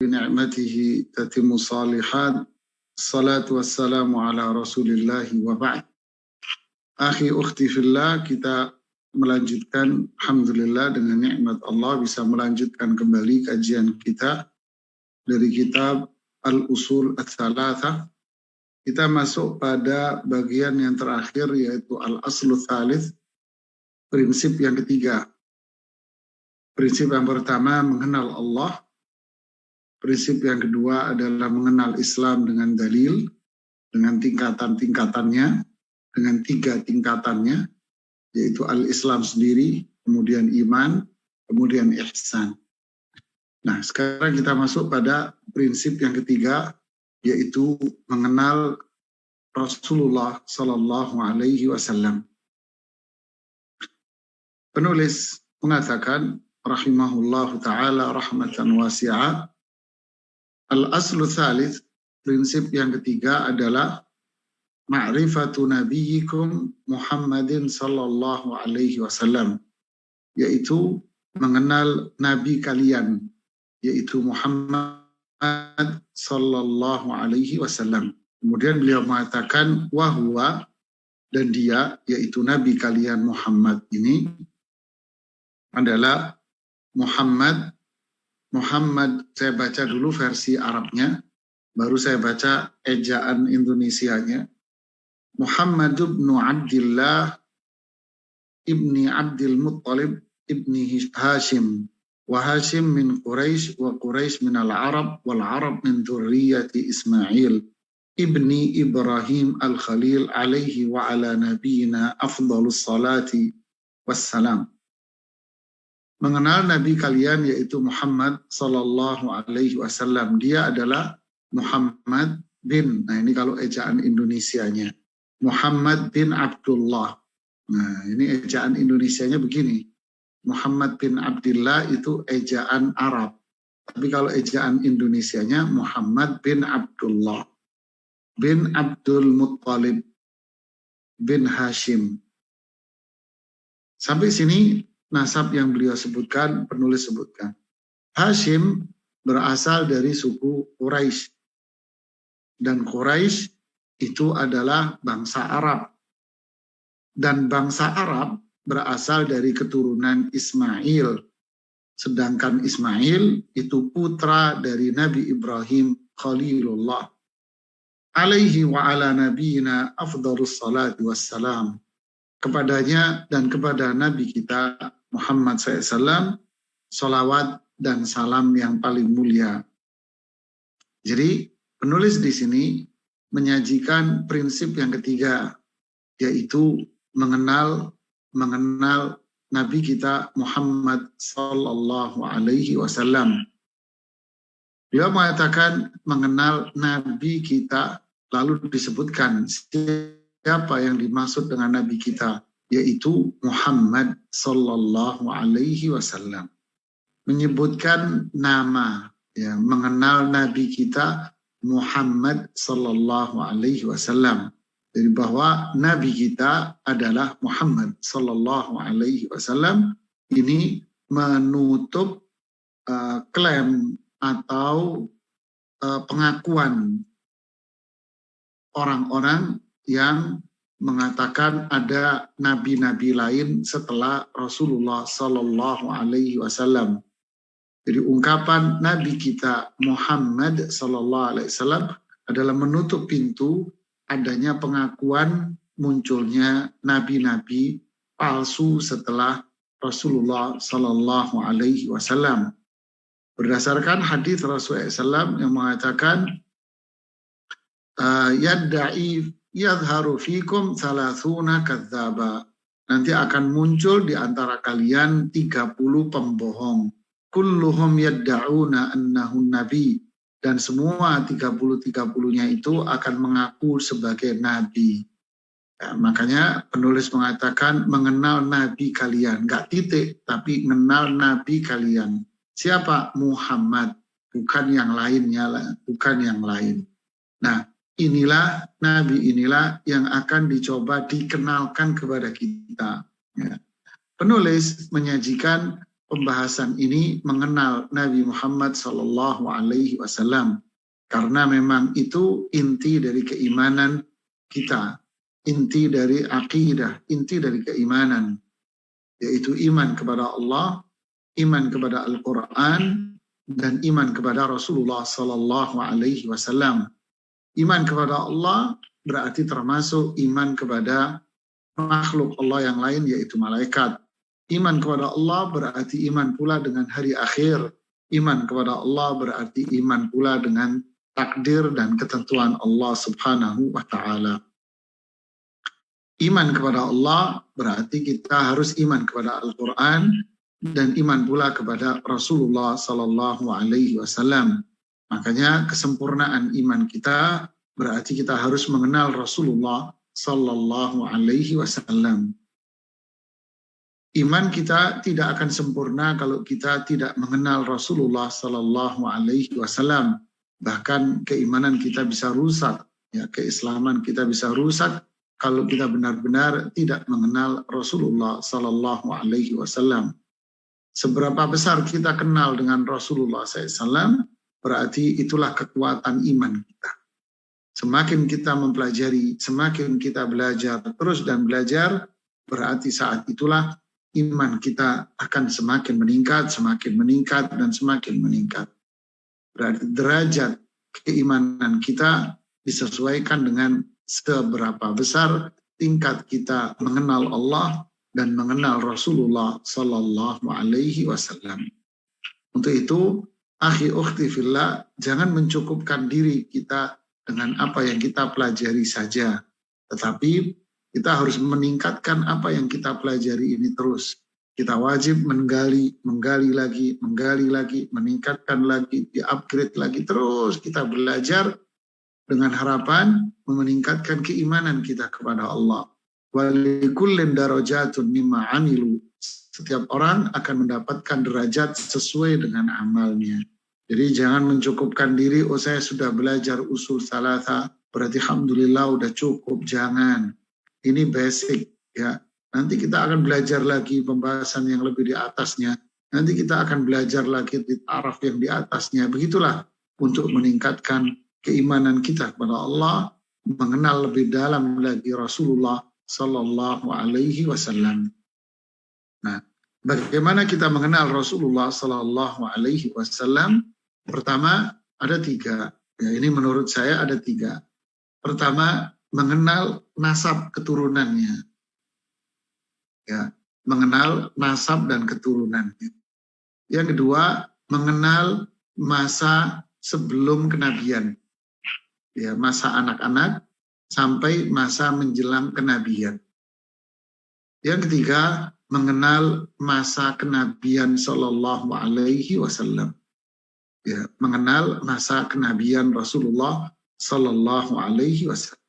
ni'matihi tatimmu salihat. Salatu wassalamu ala rasulillahi wa ba'd. Akhi ukhti fillah, kita melanjutkan alhamdulillah dengan nikmat Allah bisa melanjutkan kembali kajian kita dari kitab Al-Usul Ats-Tsalatsah. Kita masuk pada bagian yang terakhir yaitu Al-Aslu Tsalits, prinsip yang ketiga. Prinsip yang pertama mengenal Allah. Prinsip yang kedua adalah mengenal Islam dengan dalil, dengan tingkatan-tingkatannya, dengan 3 tingkatannya, yaitu al-Islam sendiri, kemudian iman, kemudian ihsan. Nah, sekarang kita masuk pada prinsip yang ketiga, yaitu mengenal Rasulullah Sallallahu Alaihi Wasallam. Penulis mengatakan, rahimahullahu ta'ala rahmatan wasi'ah, al-aslu tsalits, prinsip yang ketiga adalah ma'rifatu nabiyyikum Muhammadin sallallahu alaihi wasallam, yaitu mengenal nabi kalian, yaitu Muhammad sallallahu alaihi wasallam. Kemudian beliau mengatakan wahwa, dan dia, yaitu nabi kalian Muhammad ini adalah Muhammad, saya baca dulu versi Arabnya, baru saya baca ejaan Indonesianya. Muhammad ibn Abdillah ibni Abdul Muttalib ibni Hashim, wa Hashim min Quraisy wa Quraisy min al-Arab wal Arab min dzurriyyati Ismail ibni Ibrahim al-Khalil alaihi wa ala nabiyina afdhalus salati wassalam. Mengenal nabi kalian yaitu Muhammad sallallahu alaihi wasallam. Dia adalah Muhammad bin, nah ini kalau ejaan Indonesianya, Muhammad bin Abdullah. Nah, ini ejaan Indonesianya begini. Muhammad bin Abdullah itu ejaan Arab. Tapi kalau ejaan Indonesianya Muhammad bin Abdullah bin Abdul Muttalib bin Hashim. Sampai sini nasab yang beliau sebutkan, penulis sebutkan. Hashim berasal dari suku Quraisy. Dan Quraisy itu adalah bangsa Arab. Dan bangsa Arab berasal dari keturunan Ismail. Sedangkan Ismail itu putra dari Nabi Ibrahim Khalilullah. Alaihi wa ala nabiyina afdhalus salati wassalam. Kepadanya dan kepada Nabi kita Muhammad SAW, salawat dan salam yang paling mulia. Jadi penulis di sini menyajikan prinsip yang ketiga, yaitu mengenal Nabi kita Muhammad Sallallahu Alaihi Wasallam. Beliau mengatakan mengenal Nabi kita, lalu disebutkan siapa yang dimaksud dengan Nabi kita, yaitu Muhammad Sallallahu Alaihi Wasallam. Menyebutkan nama, ya, mengenal Nabi kita Muhammad Sallallahu Alaihi Wasallam. Jadi bahwa Nabi kita adalah Muhammad Sallallahu Alaihi Wasallam. Ini menutup klaim atau pengakuan orang-orang yang mengatakan ada nabi-nabi lain setelah Rasulullah Sallallahu Alaihi Wasallam. Jadi ungkapan Nabi kita Muhammad Sallallahu Alaihi Wasallam adalah menutup pintu adanya pengakuan munculnya nabi-nabi palsu setelah Rasulullah Sallallahu Alaihi Wasallam. Berdasarkan hadis Rasulullah SAW yang mengatakan yadda'i yadharu fikum salasuna kadzdzaba. Nanti akan muncul di antara kalian 30 pembohong. Kulluhum yadda'una annahun nabi. Dan semua 30-30-nya itu akan mengaku sebagai nabi. Ya, makanya penulis mengatakan mengenal nabi kalian. Enggak titik, tapi mengenal nabi kalian. Siapa? Muhammad. Bukan yang lainnya, bukan yang lain. Nah, inilah nabi inilah yang akan dicoba dikenalkan kepada kita. Ya. Penulis menyajikan pembahasan ini mengenal Nabi Muhammad Sallallahu Alaihi Wasallam, karena memang itu inti dari keimanan kita, inti dari akidah, inti dari keimanan, yaitu iman kepada Allah, iman kepada Al-Quran, dan iman kepada Rasulullah Sallallahu Alaihi Wasallam. Iman kepada Allah berarti termasuk iman kepada makhluk Allah yang lain, yaitu malaikat. Iman kepada Allah berarti iman pula dengan hari akhir. Iman kepada Allah berarti iman pula dengan takdir dan ketentuan Allah Subhanahu wa Ta'ala. Iman kepada Allah berarti kita harus iman kepada Al-Quran dan iman pula kepada Rasulullah Sallallahu Alaihi Wasallam. Makanya kesempurnaan iman kita berarti kita harus mengenal Rasulullah Sallallahu Alaihi Wasallam. Iman kita tidak akan sempurna kalau kita tidak mengenal Rasulullah Sallallahu Alaihi Wasallam. Bahkan keimanan kita bisa rusak, ya, keislaman kita bisa rusak kalau kita benar-benar tidak mengenal Rasulullah Sallallahu Alaihi Wasallam. Seberapa besar kita kenal dengan Rasulullah SAW, berarti itulah kekuatan iman kita. Semakin kita mempelajari, semakin kita belajar terus dan belajar, berarti saat itulah iman kita akan semakin meningkat, dan semakin meningkat. Berarti derajat keimanan kita disesuaikan dengan seberapa besar tingkat kita mengenal Allah dan mengenal Rasulullah Sallallahu Alaihi Wasallam. Untuk itu, akhi ukhti fillah, jangan mencukupkan diri kita dengan apa yang kita pelajari saja, tetapi kita harus meningkatkan apa yang kita pelajari ini terus. Kita wajib menggali lagi, meningkatkan lagi, di-upgrade lagi, terus kita belajar dengan harapan meningkatkan keimanan kita kepada Allah. Walikullin darajatun mimma amilu. Setiap orang akan mendapatkan derajat sesuai dengan amalnya. Jadi jangan mencukupkan diri, oh saya sudah belajar usul salasa, berarti alhamdulillah udah cukup. Jangan. Ini basic, ya. Nanti kita akan belajar lagi pembahasan yang lebih di atasnya. Nanti kita akan belajar lagi di taraf yang di atasnya. Begitulah untuk meningkatkan keimanan kita kepada Allah, mengenal lebih dalam lagi Rasulullah Sallallahu Alaihi Wasallam. Nah, bagaimana kita mengenal Rasulullah Sallallahu Alaihi Wasallam? Pertama, ada 3. Ya, ini menurut saya ada 3. Pertama, mengenal nasab keturunannya. Ya, mengenal nasab dan keturunannya. Yang kedua, mengenal masa sebelum kenabian. Ya, masa anak-anak sampai masa menjelang kenabian. Yang ketiga, mengenal masa kenabian Sallallahu Alaihi Wasallam. Ya, mengenal masa kenabian Rasulullah Sallallahu Alaihi Wasallam.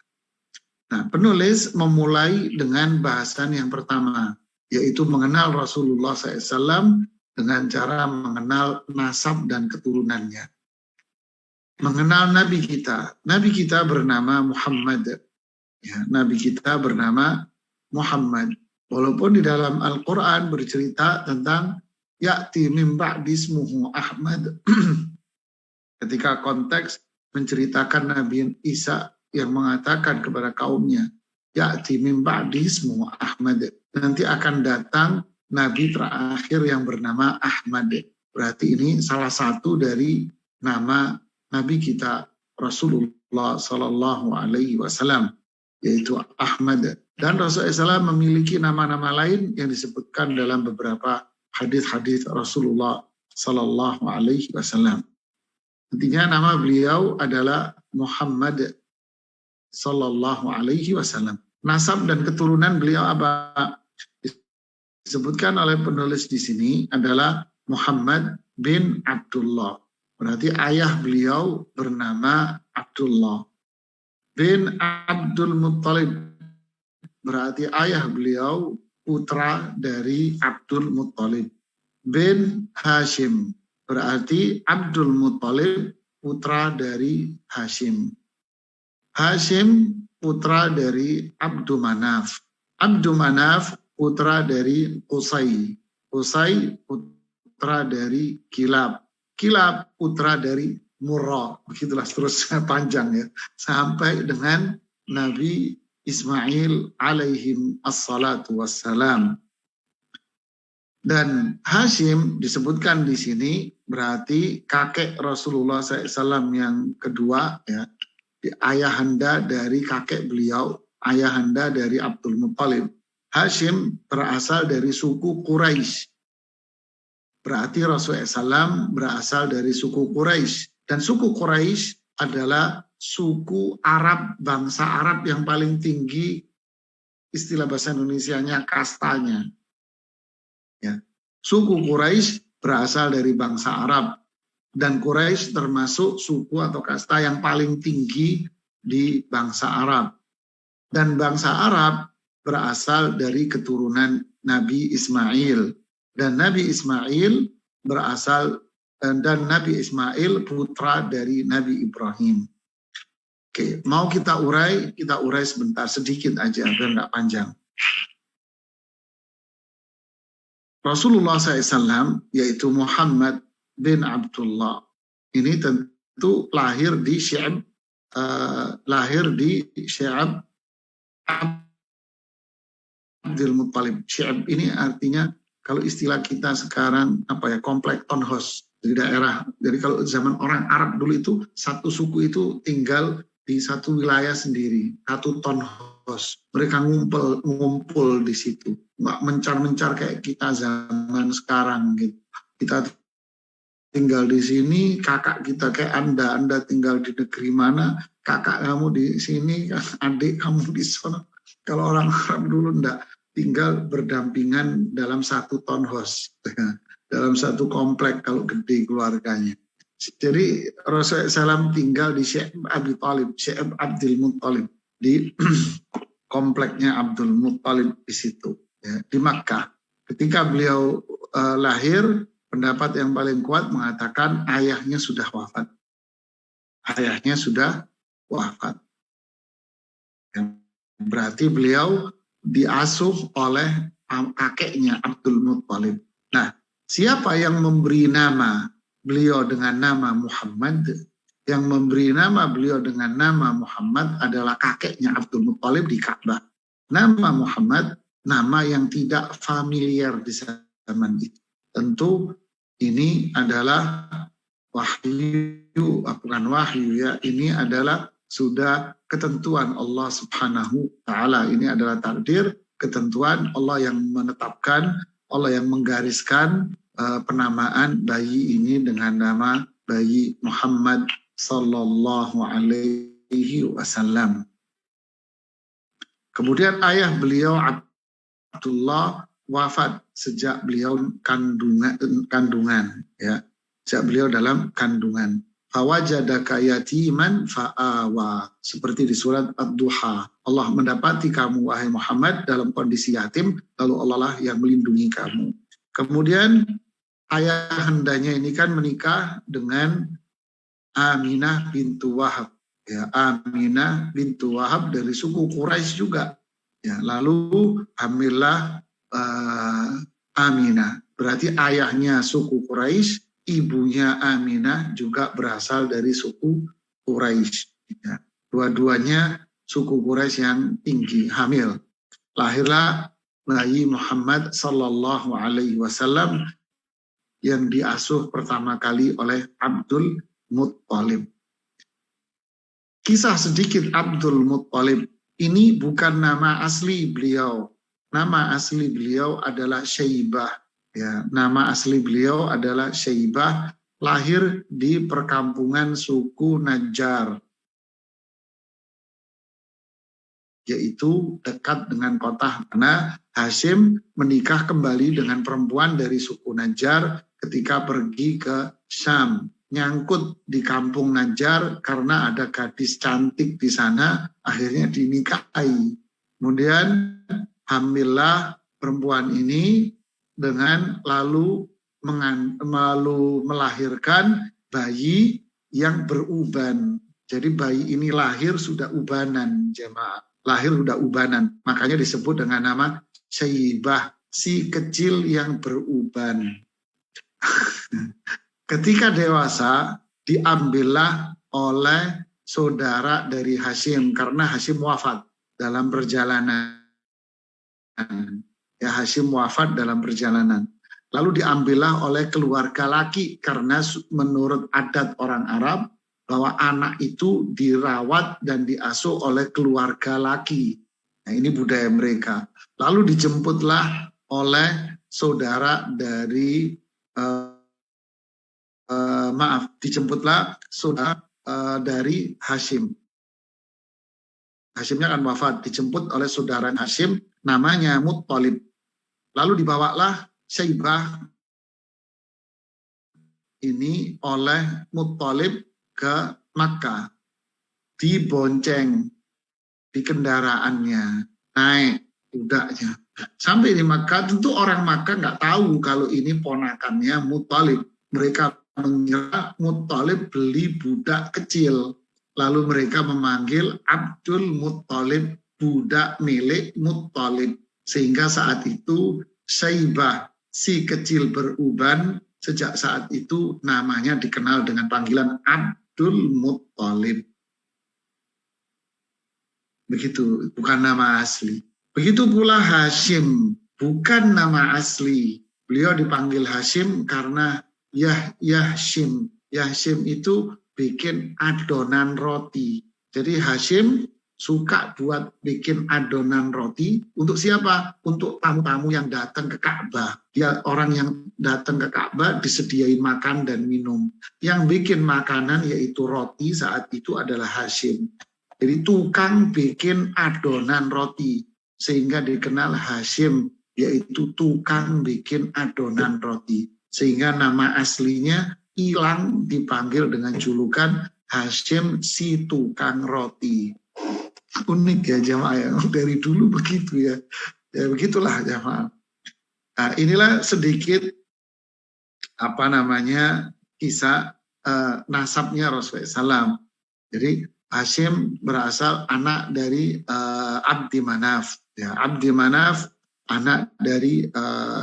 Nah, penulis memulai dengan bahasan yang pertama, yaitu mengenal Rasulullah SAW dengan cara mengenal nasab dan keturunannya. Mengenal Nabi kita. Nabi kita bernama Muhammad. Ya, Nabi kita bernama Muhammad. Walaupun di dalam Al-Quran bercerita tentang ya'ti min ba'di ismuhu Ahmad. Ketika konteks menceritakan Nabi Isa yang mengatakan kepada kaumnya, ya'ti min ba'di ismuhu Ahmad. Nanti akan datang Nabi terakhir yang bernama Ahmad. Berarti ini salah satu dari nama Nabi kita Rasulullah Sallallahu Alaihi Wasallam, yaitu Ahmad. Dan Rasulullah SAW memiliki nama-nama lain yang disebutkan dalam beberapa hadis-hadis Rasulullah Sallallahu Alaihi Wasallam. Intinya nama beliau adalah Muhammad Sallallahu Alaihi Wasallam. Nasab dan keturunan beliau apa? Disebutkan oleh penulis di sini adalah Muhammad bin Abdullah. Berarti ayah beliau bernama Abdullah bin Abdul Muttalib. Berarti ayah beliau putra dari Abdul Muttalib. Bin Hashim. Berarti Abdul Muttalib putra dari Hashim. Hashim putra dari Abdu Manaf. Abdu Manaf putra dari Qusay. Qusay putra dari Kilab. Kilab putra dari Murrah. Begitulah seterusnya panjang ya. Sampai dengan Nabi Ismail alaihim assalatu wassalam. Dan Hashim disebutkan di sini berarti kakek Rasulullah SAW yang kedua, ya, ayahanda dari kakek beliau, ayahanda dari Abdul Muttalib. Hashim berasal dari suku Quraisy. Berarti Rasulullah SAW berasal dari suku Quraisy. Dan suku Quraisy adalah suku Arab, bangsa Arab yang paling tinggi, istilah bahasa Indonesianya kastanya. Ya. Suku Quraisy berasal dari bangsa Arab. Dan Quraisy termasuk suku atau kasta yang paling tinggi di bangsa Arab. Dan bangsa Arab berasal dari keturunan Nabi Ismail. Dan Nabi Ismail berasal dan Nabi Ismail putra dari Nabi Ibrahim. Oke, mau kita urai sebentar, sedikit aja biar nggak panjang. Rasulullah SAW yaitu Muhammad bin Abdullah ini tentu lahir di Sy'ab Abdul Muttalib. Sy'ab ini artinya kalau istilah kita sekarang apa ya, komplek townhouse di daerah. Jadi kalau zaman orang Arab dulu itu satu suku itu tinggal di satu wilayah sendiri, satu townhouse. Mereka ngumpul di situ, nggak mencar-mencar kayak kita zaman sekarang gitu. Kita tinggal di sini, kakak kita kayak Anda tinggal di negeri mana, kakak kamu di sini, adik kamu di sana. Kalau orang Arab dulu enggak, tinggal berdampingan dalam satu townhouse, dalam satu komplek kalau gede keluarganya. Jadi Rasulullah SAW tinggal di Sy'ab Abdul Muttalib, di kompleknya Abdul Muttalib di situ, ya, di Makkah. Ketika beliau lahir, pendapat yang paling kuat mengatakan ayahnya sudah wafat. Ayahnya sudah wafat. Berarti beliau diasuh oleh kakeknya Abdul Muttalib. Nah, siapa yang memberi nama beliau dengan nama Muhammad? Yang memberi nama beliau dengan nama Muhammad adalah kakeknya Abdul Muttalib di Ka'bah. Nama Muhammad, nama yang tidak familiar di zaman itu. Tentu ini adalah wahyu, bukan wahyu ya, ini adalah sudah ketentuan Allah Subhanahu Ta'ala. Ini adalah takdir, ketentuan Allah yang menetapkan, Allah yang menggariskan penamaan bayi ini dengan nama bayi Muhammad Sallallahu Alaihi Wasallam. Kemudian ayah beliau Abdullah wafat sejak beliau kandungan, ya, sejak beliau dalam kandungan. Fawajadaka yatiman fa'awa, seperti di surat Ad-Duha. Allah mendapati kamu wahai Muhammad dalam kondisi yatim, lalu Allah lah yang melindungi kamu. Kemudian ayahandanya ini kan menikah dengan Aminah bintu Wahab. Ya, Aminah bintu Wahab dari suku Quraisy juga. Ya, lalu hamillah Aminah. Berarti ayahnya suku Quraisy, ibunya Aminah juga berasal dari suku Quraisy. Ya, dua-duanya suku Quraisy yang tinggi, hamil. Lahirlah bayi Muhammad Sallallahu Alaihi Wasallam yang diasuh pertama kali oleh Abdul Muttalib. Kisah sedikit Abdul Muttalib, ini bukan nama asli beliau. Nama asli beliau adalah Syaibah. Ya, nama asli beliau adalah Syaibah, lahir di perkampungan suku Najjar, yaitu dekat dengan kota mana Hashim menikah kembali dengan perempuan dari suku Najjar ketika pergi ke Syam. Nyangkut di kampung Najjar karena ada gadis cantik di sana, akhirnya dinikahi. Kemudian hamillah perempuan ini dengan lalu melahirkan bayi yang beruban. Jadi bayi ini lahir sudah ubanan, jemaah. Lahir sudah ubanan. Makanya disebut dengan nama Syaibah, si kecil yang beruban. Ketika dewasa, diambillah oleh saudara dari Hashim, karena Hashim wafat dalam perjalanan. Ya, Hashim wafat dalam perjalanan. Lalu diambillah oleh keluarga laki, karena menurut adat orang Arab, bahwa anak itu dirawat dan diasuh oleh keluarga laki. Nah, ini budaya mereka. Lalu dijemputlah oleh saudara dari dijemputlah saudara dari Hashim. Hashimnya kan wafat, dijemput oleh saudara Hashim, namanya Muttalib. Lalu dibawalah Syaibah ini oleh Muttalib ke Makkah, dibonceng di kendaraannya, naik kudanya. Sampai di Makkah, tentu orang Makkah nggak tahu kalau ini ponakannya Muttalib. Mereka mengira Muttalib beli budak kecil. Lalu mereka memanggil Abdul Muttalib, budak milik Muttalib. Sehingga saat itu Syaibah, si kecil beruban, sejak saat itu namanya dikenal dengan panggilan Abdul Muttalib. Begitu, bukan nama asli. Begitu pula Hashim, bukan nama asli. Beliau dipanggil Hashim karena Yahshim. Yahshim itu bikin adonan roti. Jadi Hashim suka buat bikin adonan roti. Untuk siapa? Untuk tamu-tamu yang datang ke Ka'bah. Dia orang yang datang ke Ka'bah disediain makan dan minum. Yang bikin makanan yaitu roti saat itu adalah Hashim. Jadi tukang bikin adonan roti. Sehingga dikenal Hashim, yaitu tukang bikin adonan roti. Sehingga nama aslinya hilang, dipanggil dengan julukan Hashim si tukang roti. Unik ya jamaah, dari dulu begitu ya. Ya begitulah jamaah. Nah, inilah sedikit kisah nasabnya Rasulullah SAW. Jadi Hashim berasal anak dari Abdi Manaf. Ya, Abdi Manaf anak dari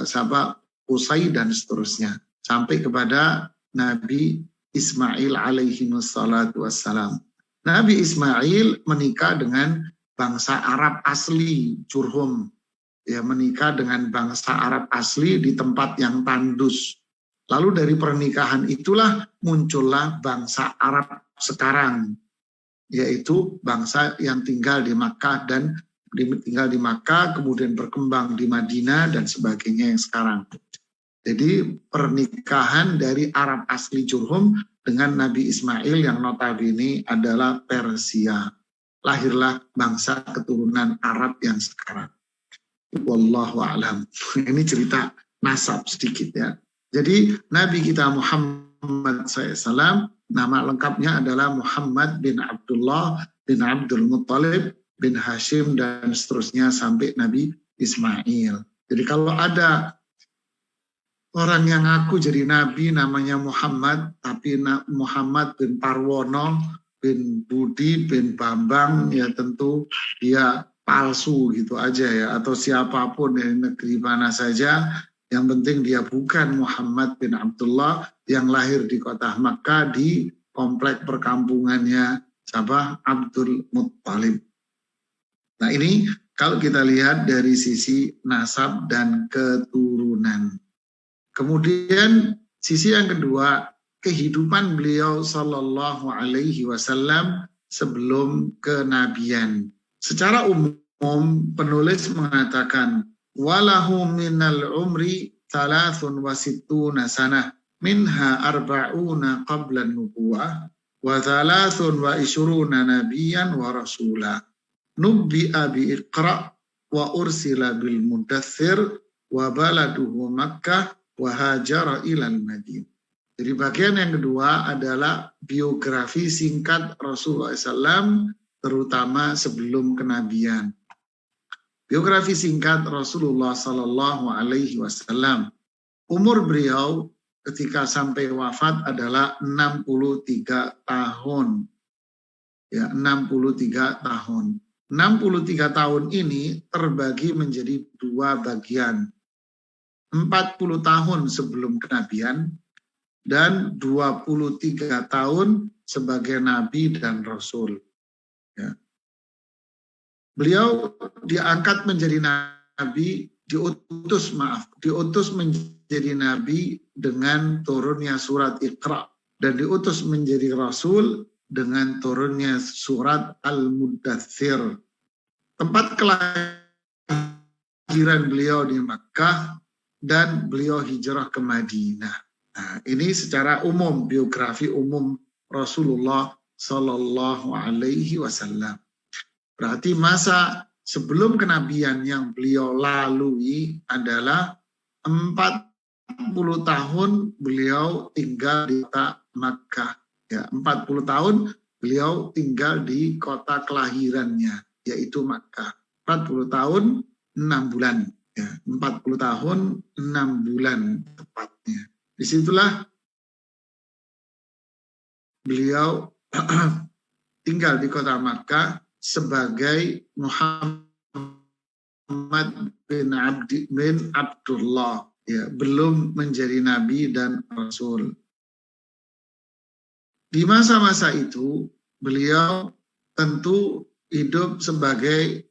sahabat Qusay dan seterusnya. Sampai kepada Nabi Ismail alaihi wassalatu wassalam. Nabi Ismail menikah dengan bangsa Arab asli, Jurhum. Ya, menikah dengan bangsa Arab asli di tempat yang tandus. Lalu dari pernikahan itulah muncullah bangsa Arab sekarang, yaitu bangsa yang tinggal di Makkah dan tinggal di Makkah, kemudian berkembang di Madinah dan sebagainya yang sekarang. Jadi pernikahan dari Arab asli Jurhum dengan Nabi Ismail yang notabene adalah Persia. Lahirlah bangsa keturunan Arab yang sekarang. Wallahu a'lam. Ini cerita nasab sedikit ya. Jadi Nabi kita Muhammad SAW, nama lengkapnya adalah Muhammad bin Abdullah bin Abdul Muttalib bin Hashim dan seterusnya sampai Nabi Ismail. Jadi kalau ada orang yang ngaku jadi nabi namanya Muhammad, tapi Muhammad bin Parwono, bin Budi, bin Bambang, ya tentu dia palsu gitu aja ya. Atau siapapun dari negeri mana saja, yang penting dia bukan Muhammad bin Abdullah yang lahir di kota Makkah di komplek perkampungannya Abdul Muttalib. Nah ini kalau kita lihat dari sisi nasab dan keturunan. Kemudian sisi yang kedua, kehidupan beliau Sallallahu Alaihi Wasallam sebelum kenabian. Secara umum penulis mengatakan, walahu minal umri 63 sanah, minha arba'una qabla nubuwah, wa 23 nabiyan wa rasulah. Nubbi'a bi iqra' wa ursila bil mudaththir wa baladuhu Makkah wa hajara ilal Madinah. Jadi bagian yang kedua adalah biografi singkat Rasulullah SAW, terutama sebelum kenabian. Biografi singkat Rasulullah Sallallahu Alaihi Wasallam. Umur beliau ketika sampai wafat adalah 63 tahun. Ya, 63 tahun. 63 tahun ini terbagi menjadi dua bagian. 40 tahun sebelum kenabian dan 23 tahun sebagai nabi dan rasul. Ya. Beliau diangkat menjadi nabi, diutus menjadi nabi dengan turunnya surat Iqra, dan diutus menjadi rasul dengan turunnya surat Al-Muddathir. Tempat kelahiran beliau di Makkah dan beliau hijrah ke Madinah. Nah, ini secara umum biografi umum Rasulullah Sallallahu Alaihi Wasallam. Berarti masa sebelum kenabian yang beliau lalui adalah 40 tahun beliau tinggal di kota Makkah. Ya, 40 tahun beliau tinggal di kota kelahirannya, yaitu Makkah. 40 tahun 6 bulan. Ya, 40 tahun 6 bulan tepatnya. Disitulah beliau tinggal di kota Makkah sebagai Muhammad bin Abdullah, ya, belum menjadi nabi dan rasul. Di masa-masa itu beliau tentu hidup sebagai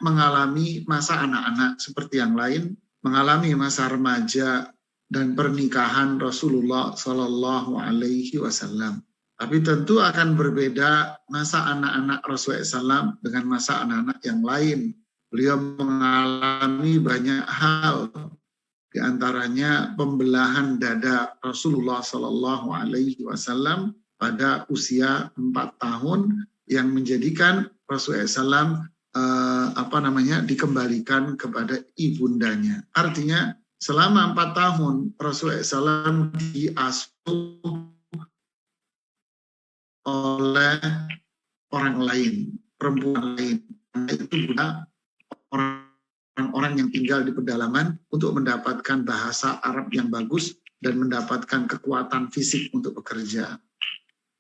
mengalami masa anak-anak seperti yang lain, mengalami masa remaja dan pernikahan Rasulullah Sallallahu Alaihi Wasallam. Tapi tentu akan berbeda masa anak-anak Rasulullah SAW dengan masa anak-anak yang lain. Beliau mengalami banyak hal, di antaranya pembelahan dada Rasulullah Sallallahu Alaihi Wasallam pada usia 4 tahun yang menjadikan Rasulullah SAW dikembalikan kepada ibundanya. Artinya selama 4 tahun Rasulullah SAW diasuh oleh orang lain, perempuan lain. Itu juga orang-orang yang tinggal di pedalaman untuk mendapatkan bahasa Arab yang bagus dan mendapatkan kekuatan fisik untuk bekerja.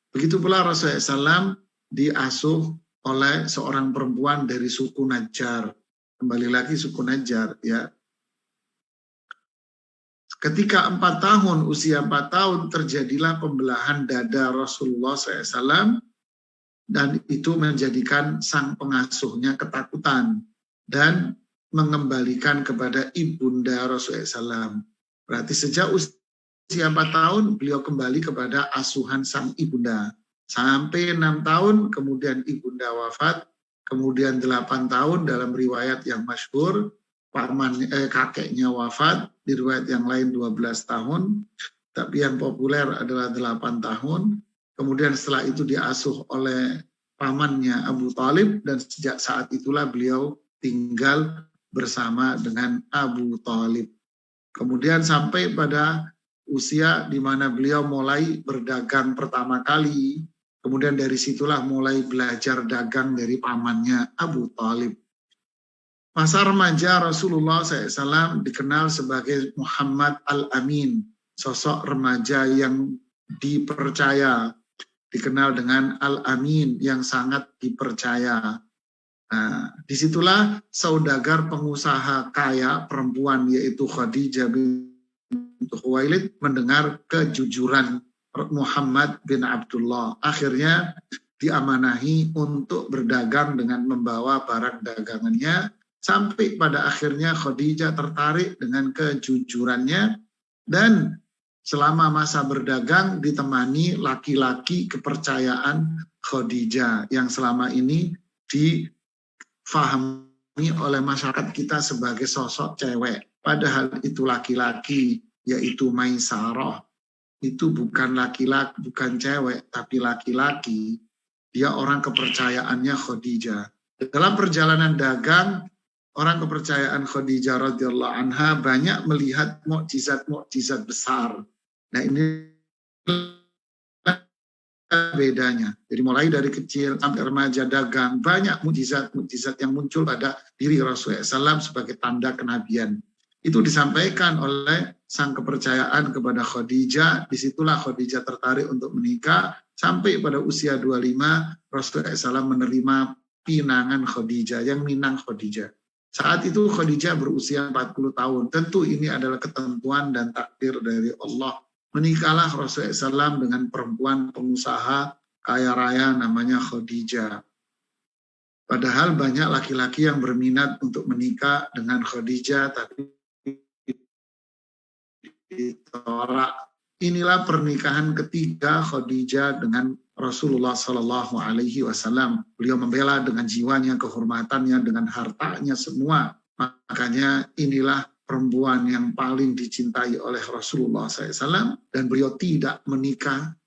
Begitu pula Rasulullah SAW diasuh oleh seorang perempuan dari suku Najjar. Kembali lagi suku Najjar, ya. Ketika 4 tahun, usia 4 tahun, terjadilah pembelahan dada Rasulullah SAW, dan itu menjadikan sang pengasuhnya ketakutan dan mengembalikan kepada ibunda Rasulullah SAW. Berarti sejak usia 4 tahun, beliau kembali kepada asuhan sang ibunda. Sampai 6 tahun, kemudian ibunda wafat, kemudian 8 tahun dalam riwayat yang masyhur, kakeknya wafat, di riwayat yang lain 12 tahun, tapi yang populer adalah 8 tahun. Kemudian setelah itu diasuh oleh pamannya Abu Thalib, dan sejak saat itulah beliau tinggal bersama dengan Abu Thalib. Kemudian sampai pada usia di mana beliau mulai berdagang pertama kali, kemudian dari situlah mulai belajar dagang dari pamannya Abu Thalib. Masa remaja Rasulullah SAW dikenal sebagai Muhammad Al-Amin, sosok remaja yang dipercaya, dikenal dengan Al-Amin yang sangat dipercaya. Nah, disitulah saudagar pengusaha kaya perempuan yaitu Khadijah bintu Khuwailid mendengar kejujuran Muhammad bin Abdullah. Akhirnya diamanahi untuk berdagang dengan membawa barang dagangannya, sampai pada akhirnya Khadijah tertarik dengan kejujurannya, dan selama masa berdagang ditemani laki-laki kepercayaan Khadijah yang selama ini difahami oleh masyarakat kita sebagai sosok cewek. Padahal itu laki-laki, yaitu Maisarah. Itu bukan laki-laki, bukan cewek, tapi laki-laki. Dia orang kepercayaannya Khadijah. Dalam perjalanan dagang, orang kepercayaan Khadijah radhiyallahu anha banyak melihat mukjizat-mukjizat besar. Nah, ini bedanya. Jadi mulai dari kecil sampai remaja dagang, banyak mukjizat-mukjizat yang muncul pada diri Rasulullah SAW sebagai tanda kenabian. Itu disampaikan oleh sang kepercayaan kepada Khadijah. Disitulah Khadijah tertarik untuk menikah. Sampai pada usia 25, Rasulullah SAW menerima pinangan Khadijah, yang minang Khadijah. Saat itu Khadijah berusia 40 tahun. Tentu ini adalah ketentuan dan takdir dari Allah. Menikahlah Rasulullah SAW dengan perempuan pengusaha kaya raya namanya Khadijah. Padahal banyak laki-laki yang berminat untuk menikah dengan Khadijah, tapi ditolak. Inilah pernikahan ketiga Khadijah dengan Rasulullah Sallallahu Alaihi Wasallam. Beliau membela dengan jiwanya, kehormatannya, dengan hartanya semua. Makanya inilah perempuan yang paling dicintai oleh Rasulullah SAW, dan beliau tidak menikah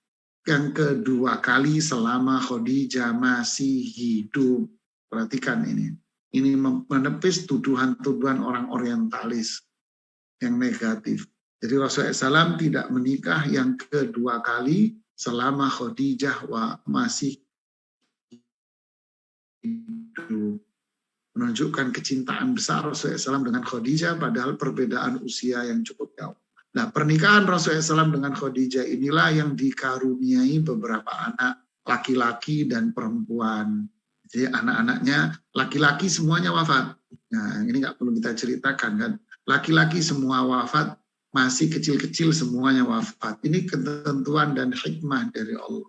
yang kedua kali selama Khadijah masih hidup. Perhatikan ini. Ini menepis tuduhan-tuduhan orang orientalis yang negatif. Jadi Rasulullah SAW tidak menikah yang kedua kali selama Khadijah masih hidup. Menunjukkan kecintaan besar Rasulullah SAW dengan Khadijah, padahal perbedaan usia yang cukup jauh. Nah, pernikahan Rasulullah SAW dengan Khadijah inilah yang dikaruniai beberapa anak laki-laki dan perempuan. Jadi anak-anaknya laki-laki semuanya wafat. Nah, ini nggak perlu kita ceritakan kan. Laki-laki semua wafat, masih kecil-kecil semuanya wafat. Ini ketentuan dan hikmah dari Allah.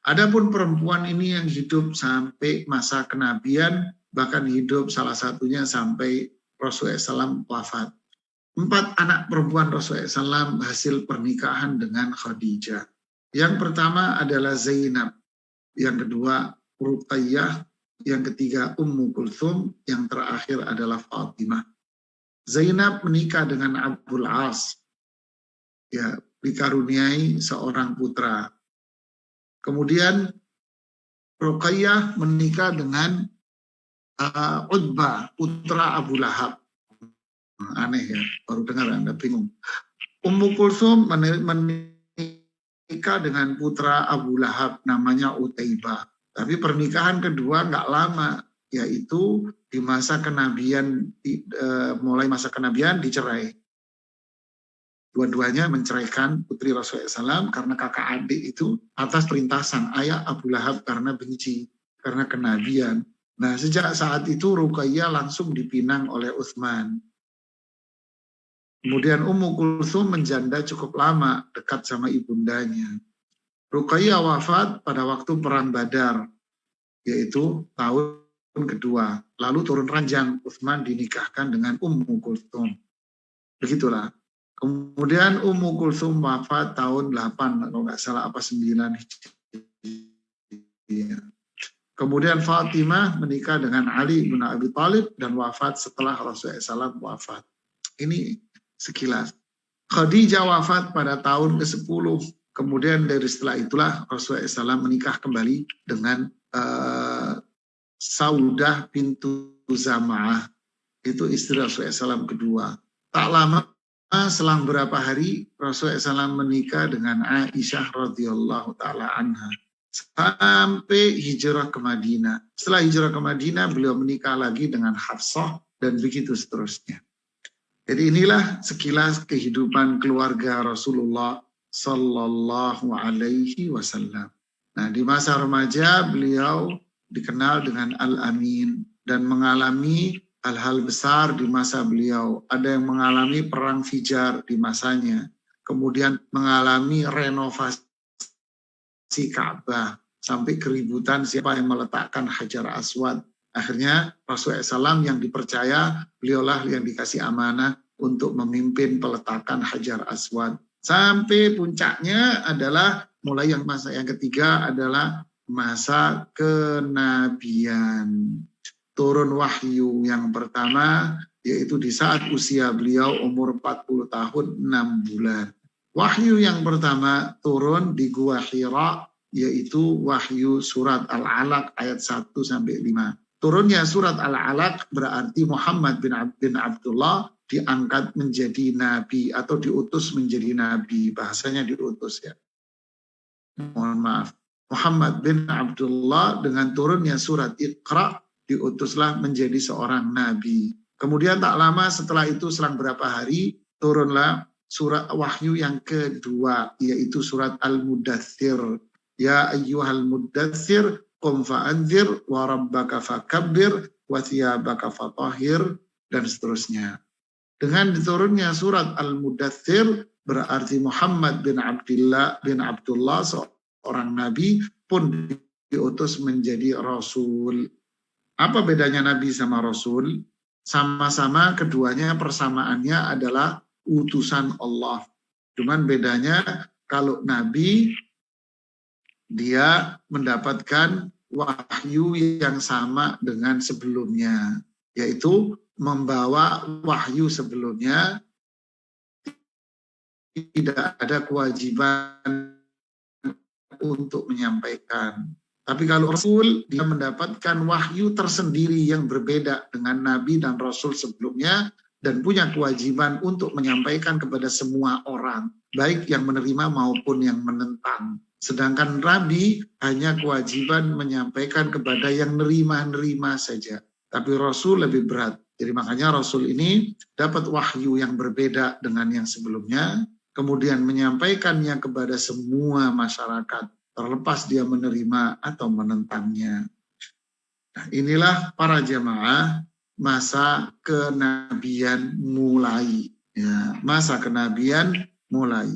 Adapun perempuan ini yang hidup sampai masa kenabian, bahkan hidup salah satunya sampai Rasulullah SAW wafat. 4 anak perempuan Rasulullah SAW hasil pernikahan dengan Khadijah. Yang pertama adalah Zainab, yang kedua Ruqayyah, yang ketiga Ummu Kulthum, yang terakhir adalah Fatimah. Zainab menikah dengan Abdul As, ya, dikaruniai seorang putra. Kemudian Ruqayyah menikah dengan Utbah, putra Abu Lahab. Aneh ya, baru dengar Anda bingung. Ummu Kulthum menikah dengan putra Abu Lahab namanya Utaibah. Tapi pernikahan kedua nggak lama, yaitu di masa kenabian, mulai masa kenabian dicerai. Dua-duanya menceraikan putri Rasulullah SAW karena kakak adik itu atas perintasan ayah Abu Lahab karena benci, karena kenabian. Nah, sejak saat itu Ruqayyah langsung dipinang oleh Utsman. Kemudian Ummu Kulthum menjanda cukup lama, dekat sama ibundanya. Ruqayyah wafat pada waktu perang Badar, yaitu tahun kedua. Lalu turun ranjang, Utsman dinikahkan dengan Ummu Kulthum. Begitulah. Kemudian Ummu Kulthum wafat tahun 8, kalau nggak salah 9 Hijriah. Kemudian Fatimah menikah dengan Ali bin Abi Thalib dan wafat setelah Rasulullah SAW wafat. Ini sekilas. Khadijah wafat pada tahun ke-10. Kemudian dari setelah itulah Rasulullah SAW menikah kembali dengan Saudah bintu Zam'ah. Itu istri Rasulullah SAW kedua. Tak lama selang berapa hari Rasulullah SAW menikah dengan Aisyah radhiyallahu taala anha sampai hijrah ke Madinah. Setelah hijrah ke Madinah beliau menikah lagi dengan Hafsah dan begitu seterusnya. Jadi inilah sekilas kehidupan keluarga Rasulullah Sallallahu Alaihi Wasallam. Nah, di masa remaja beliau dikenal dengan Al-Amin dan mengalami hal-hal besar di masa beliau. Ada yang mengalami perang Fijar di masanya. Kemudian mengalami renovasi Ka'bah. Sampai keributan siapa yang meletakkan Hajar Aswad. Akhirnya Rasulullah SAW yang dipercaya, beliaulah yang dikasih amanah untuk memimpin peletakan Hajar Aswad. Sampai puncaknya adalah mulai yang masa yang ketiga adalah masa kenabian. Turun wahyu yang pertama, yaitu di saat usia beliau umur 40 tahun 6 bulan. Wahyu yang pertama turun di Gua Hira, yaitu wahyu surat Al-Alaq ayat 1-5. Turunnya surat Al-Alaq berarti Muhammad bin Abdullah diangkat menjadi nabi atau diutus menjadi nabi. Bahasanya diutus ya. Mohon maaf. Muhammad bin Abdullah dengan turunnya surat Iqra diutuslah menjadi seorang nabi. Kemudian tak lama setelah itu selang berapa hari turunlah surat wahyu yang kedua, yaitu surat Al-Mudaththir. Ya ayyuhal mudaththir qum fa'anzir wa rabbaka fakabbir wa thiyabaka fatahhir dan seterusnya. Dengan diturunnya surat Al-Mudaththir berarti Muhammad bin Abdullah seorang nabi pun diutus menjadi rasul. Apa bedanya nabi sama rasul? Sama-sama keduanya persamaannya adalah utusan Allah. Cuman bedanya kalau nabi dia mendapatkan wahyu yang sama dengan sebelumnya, yaitu membawa wahyu sebelumnya, tidak ada kewajiban untuk menyampaikan. Tapi kalau Rasul, dia mendapatkan wahyu tersendiri yang berbeda dengan Nabi dan Rasul sebelumnya, dan punya kewajiban untuk menyampaikan kepada semua orang, baik yang menerima maupun yang menentang. Sedangkan Nabi hanya kewajiban menyampaikan kepada yang nerima-nerima saja. Tapi Rasul lebih berat. Jadi makanya Rasul ini dapat wahyu yang berbeda dengan yang sebelumnya, kemudian menyampaikannya kepada semua masyarakat, terlepas dia menerima atau menentangnya. Nah, inilah para jamaah masa kenabian mulai. Ya, masa kenabian mulai.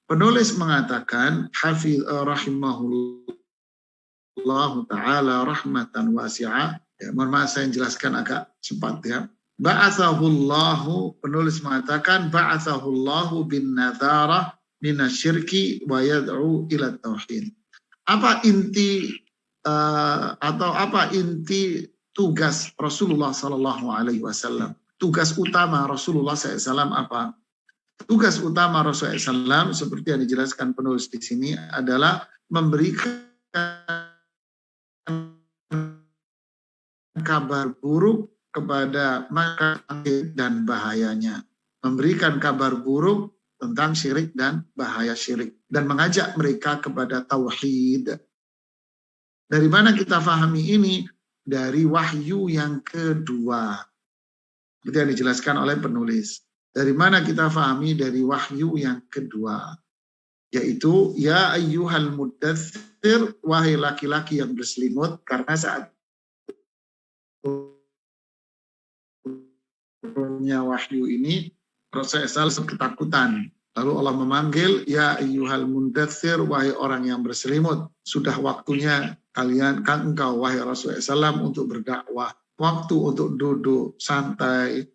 Penulis mengatakan, Hafiz rahimahullahu ta'ala rahmatan wasi'ah. Ya, mohon maaf saya jelaskan agak cepat ya. Ba'athahullahu, penulis mengatakan ba'athahullahu bin nadharah minasyirki wa yad'u ila tauhid. Apa inti tugas Rasulullah sallallahu alaihi wasallam? Tugas utama Rasulullah SAW apa? Tugas utama Rasulullah SAW seperti yang dijelaskan penulis di sini adalah memberikan kabar buruk kepada masyarakat dan bahayanya. Memberikan kabar buruk tentang syirik dan bahaya syirik. Dan mengajak mereka kepada tauhid. Dari mana kita fahami ini? Dari wahyu yang kedua. Seperti yang dijelaskan oleh penulis. Dari mana kita fahami? Dari wahyu yang kedua. Yaitu, ya ayyuhal muddaththir, wahai laki-laki yang berselimut, karena saat turunnya wahyu ini, Rasulullah SAW ketakutan. Lalu Allah memanggil, ya ayyuhal muddaththir, wahai orang yang berselimut. Sudah waktunya engkau, wahai Rasulullah SAW, untuk berdakwah. Waktu untuk duduk santai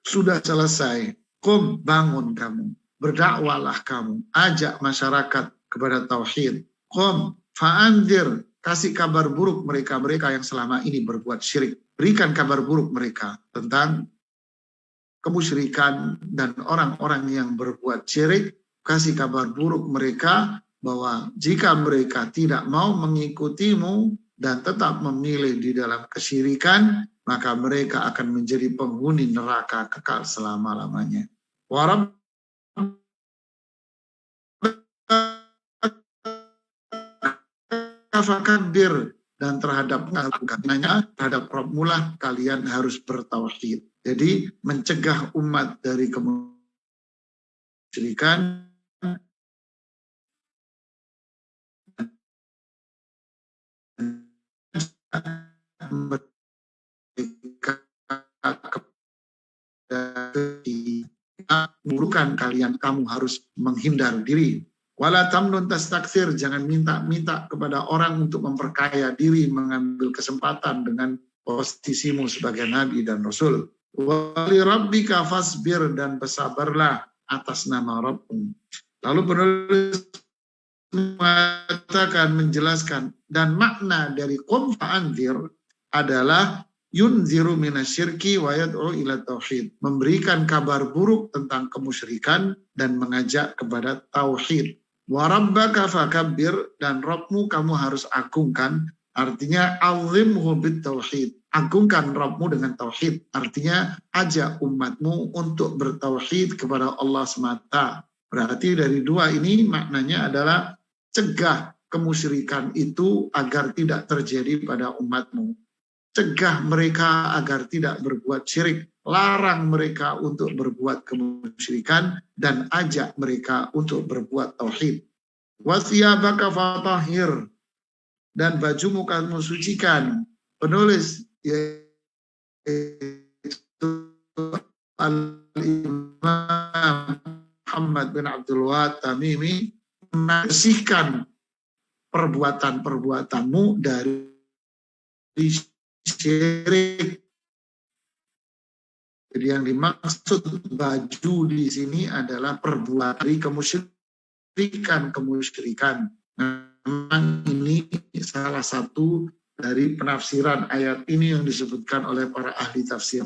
sudah selesai. Qum, bangun kamu. Berdakwalah kamu. Ajak masyarakat kepada tauhid. Qum, fa'anzir, kasih kabar buruk mereka yang selama ini berbuat syirik. Berikan kabar buruk mereka tentang kemusyrikan dan orang-orang yang berbuat syirik. Kasih kabar buruk mereka bahwa jika mereka tidak mau mengikutimu dan tetap memilih di dalam kesyirikan, maka mereka akan menjadi penghuni neraka kekal selama-lamanya. Warab fakabir, dan terhadap Rabb mula kalian harus bertauhid. Jadi mencegah umat dari kemusyrikan burukan kalian, kamu harus menghindar diri. Wala tamnun tastakthir, jangan minta kepada orang untuk memperkaya diri, mengambil kesempatan dengan posisimu sebagai nabi dan rasul. Wali rabbika fasbir, dan bersabarlah atas nama Rabbmu. Lalu penulis mengatakan, menjelaskan, dan makna dari qum fa'anzir adalah yunziru minasyirki wa yad'u ila tauhid, memberikan kabar buruk tentang kemusyrikan dan mengajak kepada tauhid. Wa rabbaka fakabbir, dan Rabbmu kamu harus agungkan, artinya azimhu bit tauhid, agungkan Rabbmu dengan tauhid, artinya ajak umatmu untuk bertauhid kepada Allah semata. Berarti dari dua ini maknanya adalah cegah kemusyrikan itu agar tidak terjadi pada umatmu. Cegah mereka agar tidak berbuat syirik, larang mereka untuk berbuat kemusyrikan, dan ajak mereka untuk berbuat tauhid. Wasiyabaka fatahhir, dan bajumu kamu sucikan. Penulis Al-Imam Muhammad bin Abdul Wahab Tamimi membersihkan perbuatan-perbuatanmu dari syirik. Jadi yang dimaksud baju di sini adalah perbuatan dari kemusyrikan. Memang ini salah satu dari penafsiran ayat ini yang disebutkan oleh para ahli tafsir.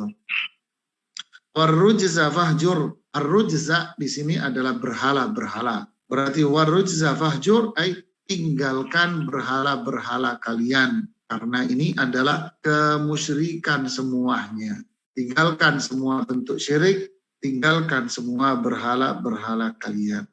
Warrujza fahjur. Ar-rujza di sini adalah berhala-berhala. Berarti warrujza fahjur ay tinggalkan berhala-berhala kalian. Karena ini adalah kemusyrikan semuanya. Tinggalkan semua bentuk syirik, tinggalkan semua berhala-berhala kalian.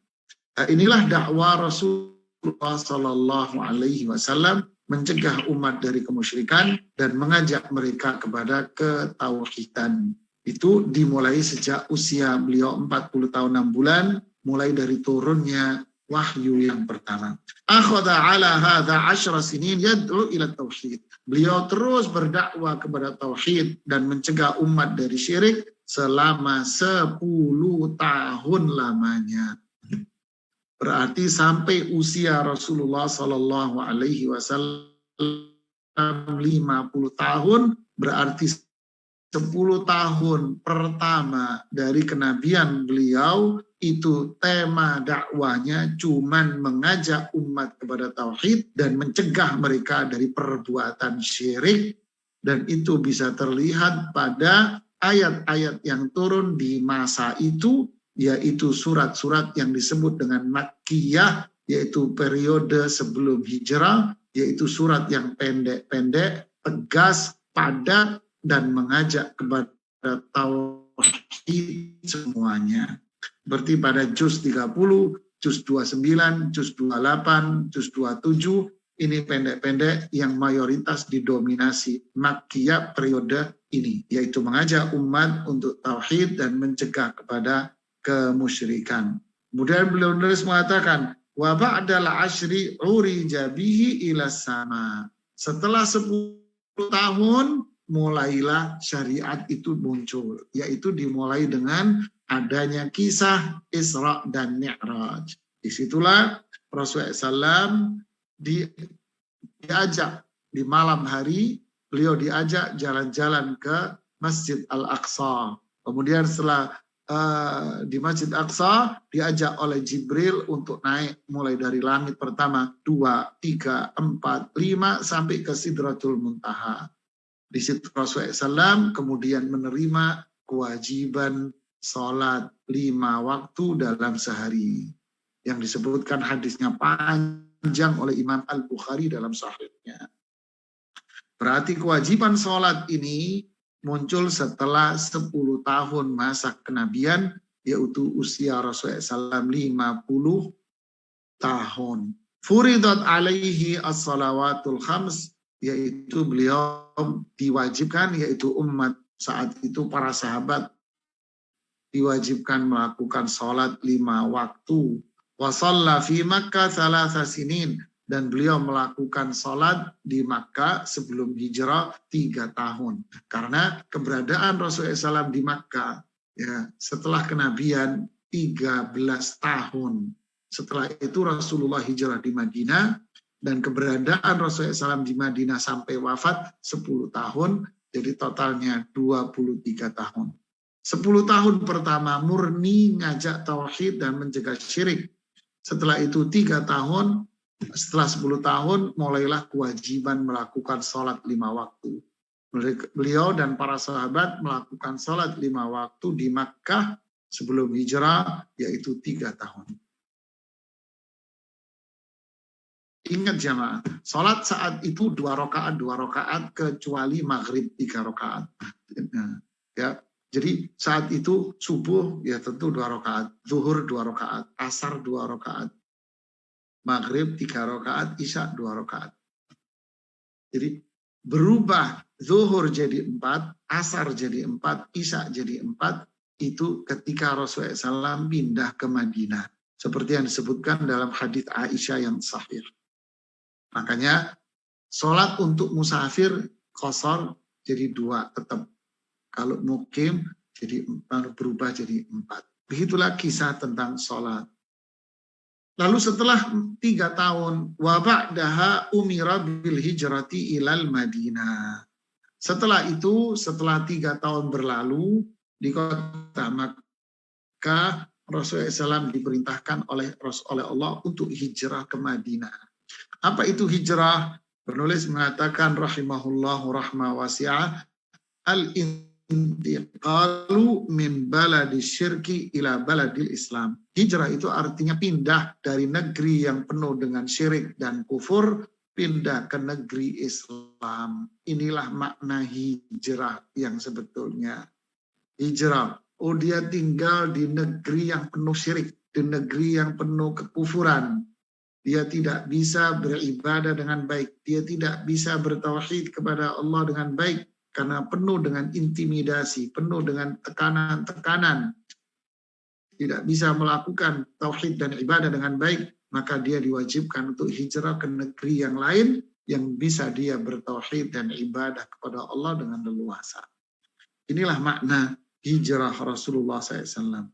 Nah, inilah dakwah Rasulullah Sallallahu Alaihi Wasallam mencegah umat dari kemusyrikan dan mengajak mereka kepada ketauhidan. Itu dimulai sejak usia beliau 40 tahun 6 bulan, mulai dari turunnya wahyu yang pertama. Akhadha ala hadha 10 sinin yad'u ila tauhid. Beliau terus berdakwah kepada tauhid dan mencegah umat dari syirik selama 10 tahun lamanya. Berarti sampai usia Rasulullah Sallallahu Alaihi Wasallam 50 tahun, berarti 10 tahun pertama dari kenabian beliau itu tema dakwahnya cuman mengajak umat kepada tauhid dan mencegah mereka dari perbuatan syirik, dan itu bisa terlihat pada ayat-ayat yang turun di masa itu, yaitu surat-surat yang disebut dengan Makkiyah, yaitu periode sebelum hijrah, yaitu surat yang pendek-pendek, tegas, padat, dan mengajak kepada tauhid semuanya. Berarti pada juz 30, juz 29, juz 28, juz 27, ini pendek-pendek yang mayoritas didominasi Makkiyah periode ini, yaitu mengajak umat untuk tauhid dan mencegah kepada kemusyrikan. Kemudian beliau menulis mengatakan, wa ba'dal ashri urija bihi ila sama. Setelah 10 tahun mulailah syariat itu muncul, yaitu dimulai dengan adanya kisah Isra dan Mi'raj. Disitulah Rasulullah SAW diajak di malam hari, beliau diajak jalan-jalan ke Masjid Al-Aqsa. Kemudian setelah di Masjid Al-Aqsa diajak oleh Jibril untuk naik mulai dari langit pertama 2, 3, 4, 5 sampai ke Sidratul Muntaha. Di situ Rasulullah SAW kemudian menerima kewajiban sholat 5 waktu dalam sehari. Yang disebutkan hadisnya panjang oleh Imam Al-Bukhari dalam sahihnya. Berarti kewajiban sholat ini muncul setelah 10 tahun masa kenabian, yaitu usia Rasulullah SAW 50 tahun. Furidat alaihi as-salawatul khams, yaitu beliau diwajibkan, yaitu umat saat itu para sahabat diwajibkan melakukan sholat 5 waktu. Wa shalla fi Makkah 3 sinin, dan beliau melakukan sholat di Makkah sebelum hijrah 3 tahun. Karena keberadaan Rasulullah SAW di Makkah ya, setelah kenabian 13 tahun. Setelah itu Rasulullah hijrah di Madinah, dan keberadaan Rasulullah SAW di Madinah sampai wafat 10 tahun, jadi totalnya 23 tahun. 10 tahun pertama murni ngajak tauhid dan mencegah syirik. Setelah itu 3 tahun, setelah 10 tahun mulailah kewajiban melakukan sholat 5 waktu. Beliau dan para sahabat melakukan sholat 5 waktu di Makkah sebelum hijrah, yaitu 3 tahun. Ingat jamaah, sholat saat itu 2 rakaat, kecuali maghrib 3 rakaat. Ya, jadi saat itu subuh ya tentu 2 rakaat, zuhur 2 rakaat, asar 2 rakaat, maghrib 3 rakaat, isya 2 rakaat. Jadi berubah zuhur jadi 4, asar jadi 4, isya jadi 4, itu ketika Rasulullah SAW pindah ke Madinah. Seperti yang disebutkan dalam hadits Aisyah yang sahih. Makanya sholat untuk musafir qashar jadi 2 tetap. Kalau mukim jadi berubah jadi 4. Begitulah kisah tentang sholat. Lalu setelah 3 tahun, wa ba'daha umira bil hijrati ilal Madinah. Setelah itu, setelah 3 tahun berlalu di kota Makkah, Rasulullah SAW diperintahkan oleh Allah untuk hijrah ke Madinah. Apa itu hijrah? Penulis mengatakan rahimahullahu rahmah wasi'ah, al-intiqalu min baladi syirki ila baladil Islam. Hijrah itu artinya pindah dari negeri yang penuh dengan syirik dan kufur, pindah ke negeri Islam. Inilah makna hijrah yang sebetulnya. Hijrah. Oh, dia tinggal di negeri yang penuh syirik, di negeri yang penuh kekufuran. Dia tidak bisa beribadah dengan baik. Dia tidak bisa bertauhid kepada Allah dengan baik karena penuh dengan intimidasi, penuh dengan tekanan-tekanan. Tidak bisa melakukan tauhid dan ibadah dengan baik, maka dia diwajibkan untuk hijrah ke negeri yang lain yang bisa dia bertauhid dan ibadah kepada Allah dengan leluasa. Inilah makna hijrah Rasulullah SAW.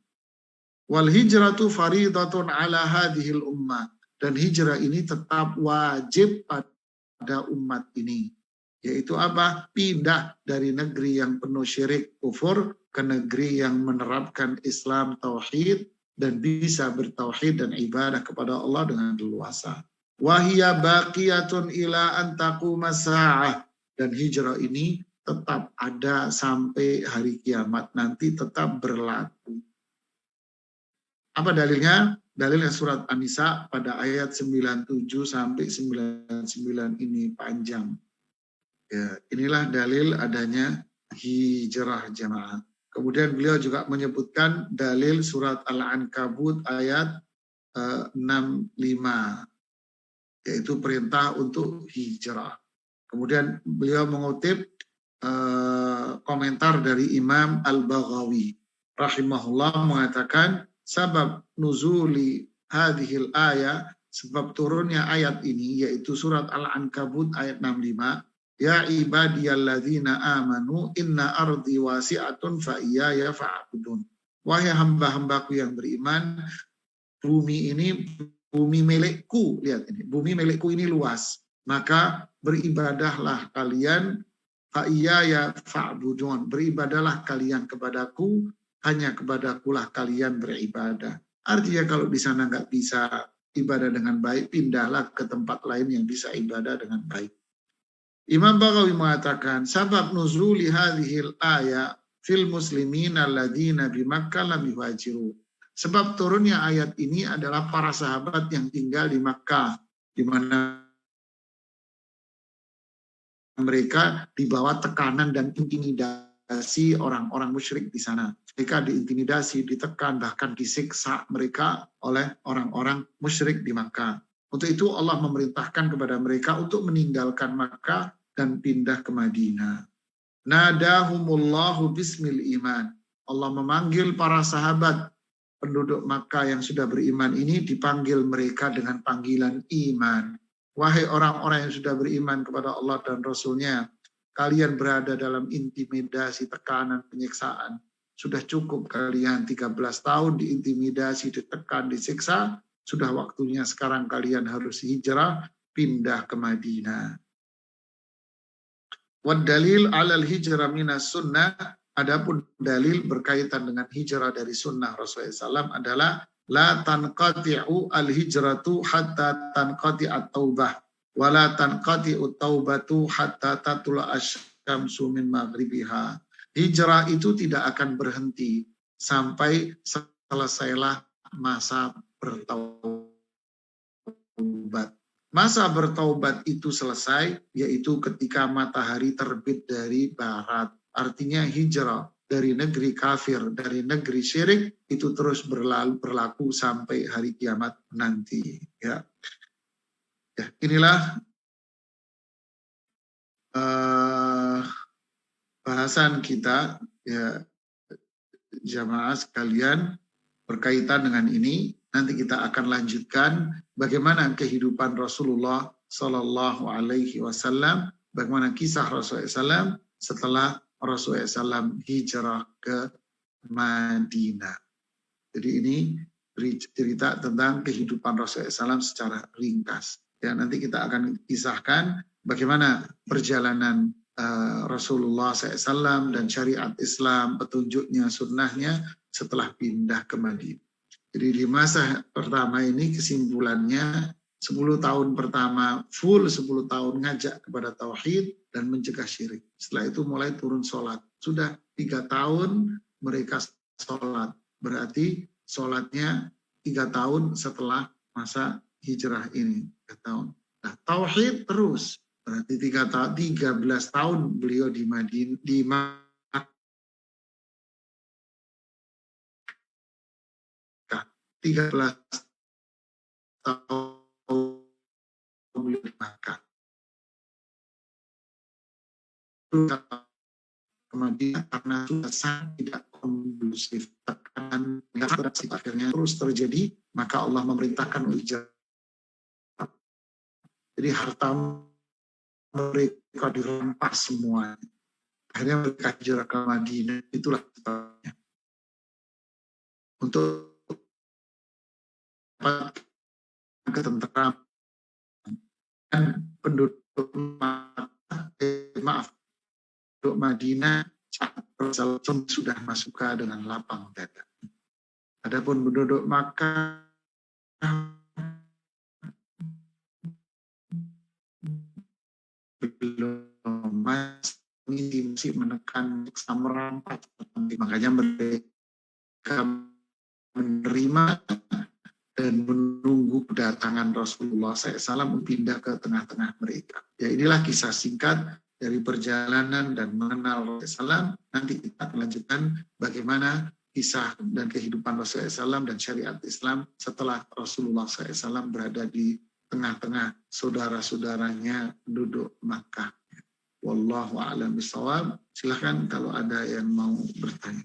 Wal hijratu faridatun ala hadhil ummah. Dan hijrah ini tetap wajib pada umat ini. Yaitu apa? Pindah dari negeri yang penuh syirik kufur ke negeri yang menerapkan Islam tauhid dan bisa bertauhid dan ibadah kepada Allah dengan leluasa. Wahia baqiyatun ila an taquma sa'ah. Dan hijrah ini tetap ada sampai hari kiamat nanti, tetap berlaku. Apa dalilnya? Dalilnya surat An-Nisa pada ayat 97 sampai 99 ini panjang. Ya, inilah dalil adanya hijrah jamaah. Kemudian beliau juga menyebutkan dalil surat Al-Ankabut ayat 65, yaitu perintah untuk hijrah. Kemudian beliau mengutip komentar dari Imam Al-Baghawi rahimahullah mengatakan sabab nuzuli hadhil ayat, sebab turunnya ayat ini yaitu surat Al-Ankabut ayat 65, ya ibadiyalladzina amanu inna ardi wasi'atun fa iyaya fa'budun. Wahai hamba-hambaku yang beriman, bumi ini bumi milikku, lihat ini, bumi milikku ini luas, maka beribadahlah kalian, fa iyaya fa'budun, beribadahlah kalian kepadaku, hanya kepadakulah kalian beribadah. Artinya kalau di sana nggak bisa ibadah dengan baik, pindahlah ke tempat lain yang bisa ibadah dengan baik. Imam Baghawi mengatakan, sabab nuzuli hadhil ayat fil muslimin alladzina bi Makkah lam yuhajiru. Sebab turunnya ayat ini adalah para sahabat yang tinggal di Makkah, di mana mereka di bawah tekanan dan intimidasi orang-orang musyrik di sana. Mereka diintimidasi, ditekan, bahkan disiksa mereka oleh orang-orang musyrik di Makkah. Untuk itu Allah memerintahkan kepada mereka untuk meninggalkan Makkah dan pindah ke Madinah. Nadahumullahu bismil iman. Allah memanggil para sahabat penduduk Makkah yang sudah beriman ini, dipanggil mereka dengan panggilan iman. Wahai orang-orang yang sudah beriman kepada Allah dan Rasul-Nya, kalian berada dalam intimidasi, tekanan, penyiksaan. Sudah cukup kalian 13 tahun diintimidasi, ditekan, disiksa. Sudah waktunya sekarang kalian harus hijrah, pindah ke Madinah. Wad dalil alal hijrah minas sunnah. Adapun dalil berkaitan dengan hijrah dari sunnah Rasulullah SAW adalah la tanqati'u al-hijratu hatta tanqati'at taubah wa la tanqati'ut taubatu hatta tatula asyamsu min maghribiha. Hijrah itu tidak akan berhenti sampai selesailah masa bertaubat. Masa bertaubat itu selesai, yaitu ketika matahari terbit dari barat. Artinya hijrah dari negeri kafir, dari negeri syirik, itu terus berlaku sampai hari kiamat nanti. Ya, inilah bahasan kita, ya jamaah sekalian, berkaitan dengan ini. Nanti kita akan lanjutkan bagaimana kehidupan Rasulullah Sallallahu Alaihi Wasallam, bagaimana kisah Rasulullah SAW setelah Rasulullah SAW hijrah ke Madinah. Jadi ini cerita tentang kehidupan Rasulullah SAW secara ringkas. Ya, nanti kita akan kisahkan bagaimana perjalanan Rasulullah SAW dan syariat Islam, petunjuknya, sunnahnya setelah pindah ke Madinah. Jadi di masa pertama ini kesimpulannya 10 tahun pertama full 10 tahun ngajak kepada tauhid dan mencegah syirik. Setelah itu mulai turun sholat. Sudah 3 tahun mereka sholat. Berarti sholatnya 3 tahun setelah masa hijrah ini. 3 tahun. Nah, tauhid terus. Berarti 13 tahun beliau di Madinah, di Makkah. 13 tahun beliau di Makkah. Kemudian karena sudah sangat tidak kondusif, tekanan akhirnya terus terjadi, maka Allah memerintahkan hijrah. Jadi harta mereka dirampas semua. Akhirnya mereka hijrah ke Madinah. Itulah sebabnya. Untuk ketentraman penduduk penduduk Madinah sudah masuk dengan lapang dada. Adapun penduduk Makkah belum, masih menekan merampas, makanya mereka menerima dan menunggu kedatangan Rasulullah SAW pindah ke tengah-tengah mereka. Ya, inilah kisah singkat dari perjalanan dan mengenal Rasulullah SAW. Nanti kita lanjutkan bagaimana kisah dan kehidupan Rasulullah SAW dan syariat Islam setelah Rasulullah SAW berada di tengah-tengah saudara-saudaranya penduduk Makkah. Wallahu a'lam bishawab. Silakan kalau ada yang mau bertanya.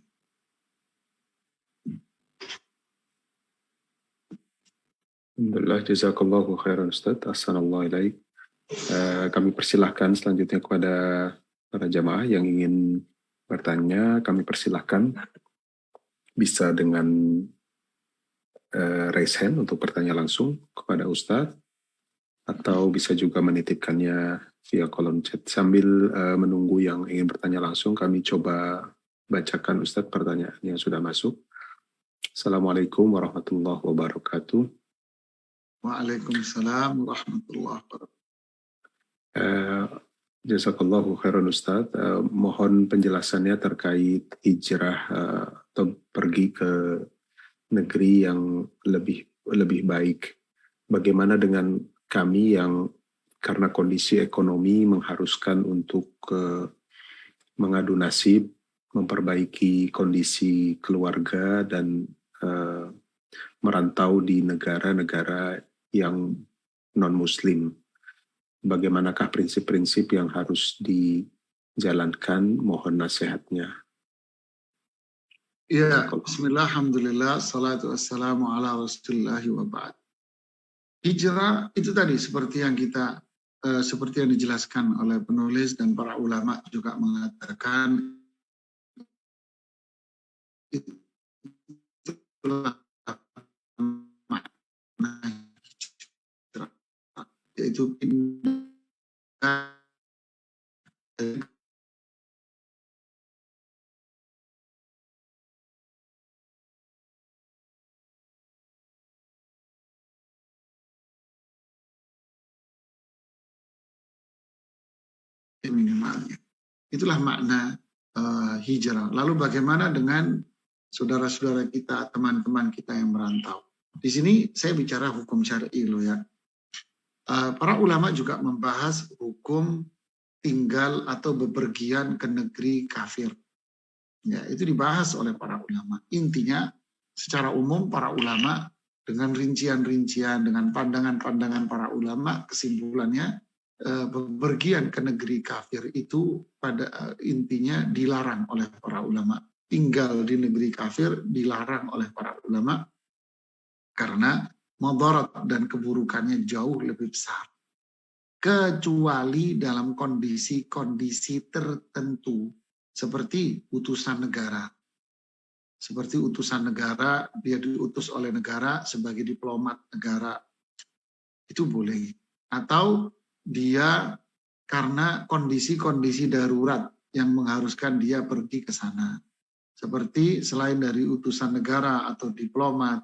Alhamdulillah, jazakallahu khairan Ustaz. Assalamualaikum. Kami persilahkan selanjutnya kepada para jamaah yang ingin bertanya. Kami persilahkan bisa dengan raise hand untuk bertanya langsung kepada Ustaz, atau bisa juga menitipkannya via kolom chat. Sambil menunggu yang ingin bertanya langsung, kami coba bacakan Ustaz pertanyaan yang sudah masuk. Assalamualaikum warahmatullahi wabarakatuh. Waalaikumsalam warahmatullahi wabarakatuh. Jazakallahu khairan Ustaz. Mohon penjelasannya terkait hijrah atau pergi ke negeri yang lebih baik. Bagaimana dengan kami yang karena kondisi ekonomi mengharuskan untuk mengadu nasib, memperbaiki kondisi keluarga dan merantau di negara-negara yang non-muslim. Bagaimanakah prinsip-prinsip yang harus dijalankan? Mohon nasihatnya. Ya, bismillah, alhamdulillah, salatu wassalamu ala rasulillahi wa ba'd. Hijrah itu tadi seperti yang dijelaskan oleh penulis dan para ulama juga mengatakan itulah makna hijrah, yaitu pindah minimalnya. Itulah makna hijrah. Lalu bagaimana dengan saudara-saudara kita, teman-teman kita yang merantau? Di sini saya bicara hukum syar'i loh ya. Para ulama juga membahas hukum tinggal atau bepergian ke negeri kafir. Ya, itu dibahas oleh para ulama. Intinya secara umum para ulama dengan rincian-rincian, dengan pandangan-pandangan para ulama, kesimpulannya bepergian ke negeri kafir itu pada intinya dilarang oleh para ulama. Tinggal di negeri kafir dilarang oleh para ulama karena madarat dan keburukannya jauh lebih besar. Kecuali dalam kondisi-kondisi tertentu. seperti utusan negara. Seperti utusan negara, dia diutus oleh negara sebagai diplomat negara. Itu boleh. Atau dia karena kondisi-kondisi darurat yang mengharuskan dia pergi ke sana. Seperti selain dari utusan negara atau diplomat,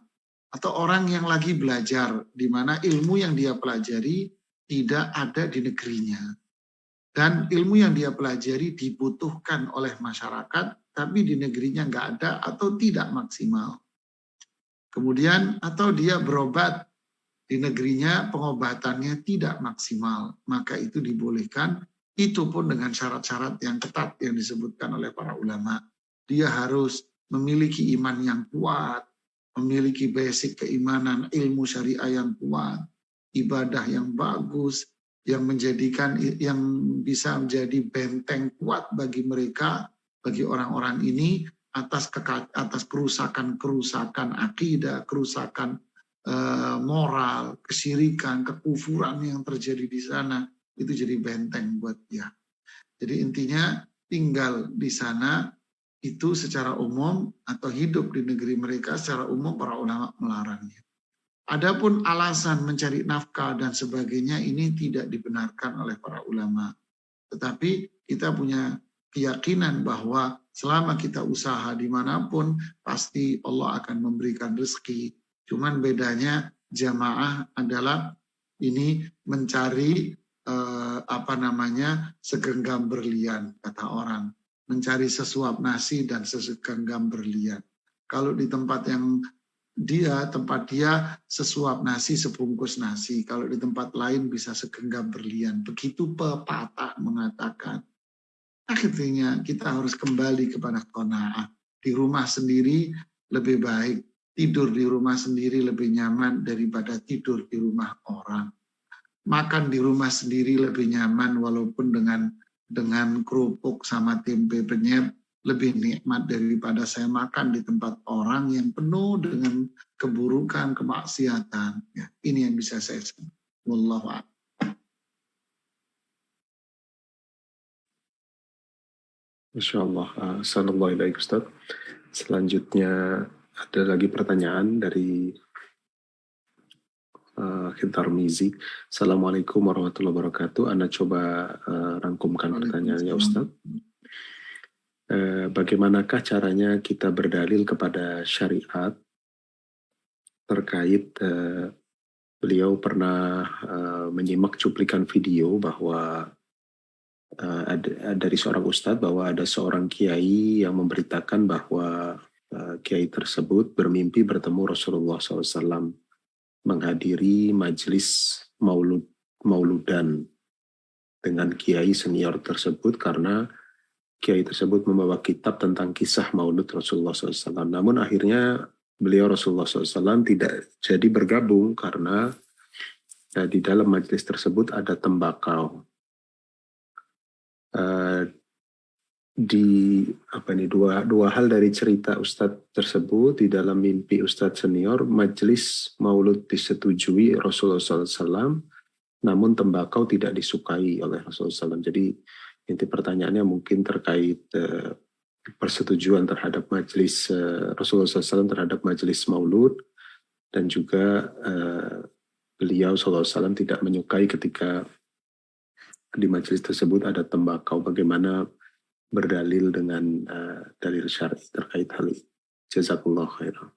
atau orang yang lagi belajar, di mana ilmu yang dia pelajari tidak ada di negerinya. Dan ilmu yang dia pelajari dibutuhkan oleh masyarakat, tapi di negerinya nggak ada atau tidak maksimal. Kemudian atau dia berobat di negerinya, pengobatannya tidak maksimal, maka itu dibolehkan, itu pun dengan syarat-syarat yang ketat yang disebutkan oleh para ulama. Dia harus memiliki iman yang kuat, memiliki basic keimanan, ilmu syariah yang kuat, ibadah yang bagus, yang bisa menjadi benteng kuat bagi mereka, bagi orang-orang ini atas kerusakan akidah, kerusakan moral, kesyirikan, kekufuran yang terjadi di sana, itu jadi benteng buat dia. Jadi intinya tinggal di sana itu secara umum atau hidup di negeri mereka secara umum para ulama melarangnya. Adapun alasan mencari nafkah dan sebagainya ini tidak dibenarkan oleh para ulama. Tetapi kita punya keyakinan bahwa selama kita usaha dimanapun pasti Allah akan memberikan rezeki. Cuman bedanya jamaah adalah ini mencari segenggam berlian, kata orang. Mencari sesuap nasi dan segenggam berlian. Kalau di tempat dia sesuap nasi, sebungkus nasi. Kalau di tempat lain bisa segenggam berlian. Begitu pepatah mengatakan. Akhirnya kita harus kembali kepada qanaah. Di rumah sendiri lebih baik. Tidur di rumah sendiri lebih nyaman daripada tidur di rumah orang. Makan di rumah sendiri lebih nyaman walaupun dengan kerupuk sama tempe penyet lebih nikmat daripada saya makan di tempat orang yang penuh dengan keburukan, kemaksiatan. Ya, ini yang bisa saya sebut. Wallahu a'lam. Masya Allah. Assalamualaikum warahmatullahi Ustaz. Selanjutnya ada lagi pertanyaan dari Hintar Mizi. Assalamualaikum warahmatullahi wabarakatuh. Anda coba rangkumkan pertanyaannya Ustaz. Bagaimanakah caranya kita berdalil kepada syariat terkait beliau pernah menyimak cuplikan video bahwa dari seorang ustadz bahwa ada seorang kiai yang memberitakan bahwa kiai tersebut bermimpi bertemu Rasulullah SAW menghadiri majelis mauludan dengan kiai senior tersebut karena kiai tersebut membawa kitab tentang kisah maulud Rasulullah SAW. Namun akhirnya beliau Rasulullah SAW tidak jadi bergabung karena di dalam majelis tersebut ada tembakau. Dua hal dari cerita Ustadz tersebut. Di dalam mimpi Ustadz senior, majelis maulud disetujui Rasulullah SAW, namun tembakau tidak disukai oleh Rasulullah SAW. Jadi inti pertanyaannya mungkin terkait persetujuan terhadap majelis Rasulullah SAW terhadap majelis maulud, dan juga beliau SAW tidak menyukai ketika di majelis tersebut ada tembakau. Bagaimana berdalil dengan dalil syar'i terkait hal ini? Jazakallah khairan.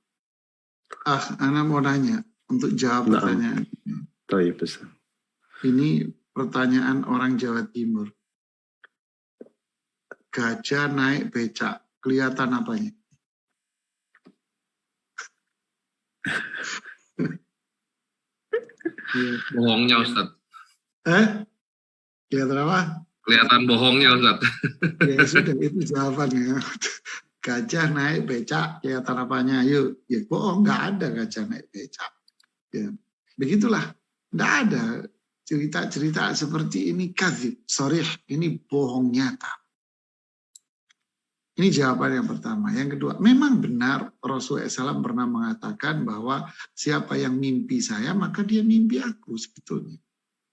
Ana mau nanya untuk jawab pertanyaan. Baik, Ustaz. Ini pertanyaan orang Jawa Timur. Gajah naik becak, kelihatan apanya? Bohongnya Ustaz. Kelihatan apa? Kelihatan bohongnya Ustaz. Ya sudah, itu jawabannya. Gajah naik becak, kelihatan apanya? Yuk, ya bohong, nggak ada gajah naik becak. Ya, begitulah, nggak ada cerita-cerita seperti ini kadzib, sharih, ini bohong nyata. Ini jawaban yang pertama. Yang kedua, memang benar Rasulullah SAW pernah mengatakan bahwa siapa yang mimpi saya, maka dia mimpi aku sebetulnya.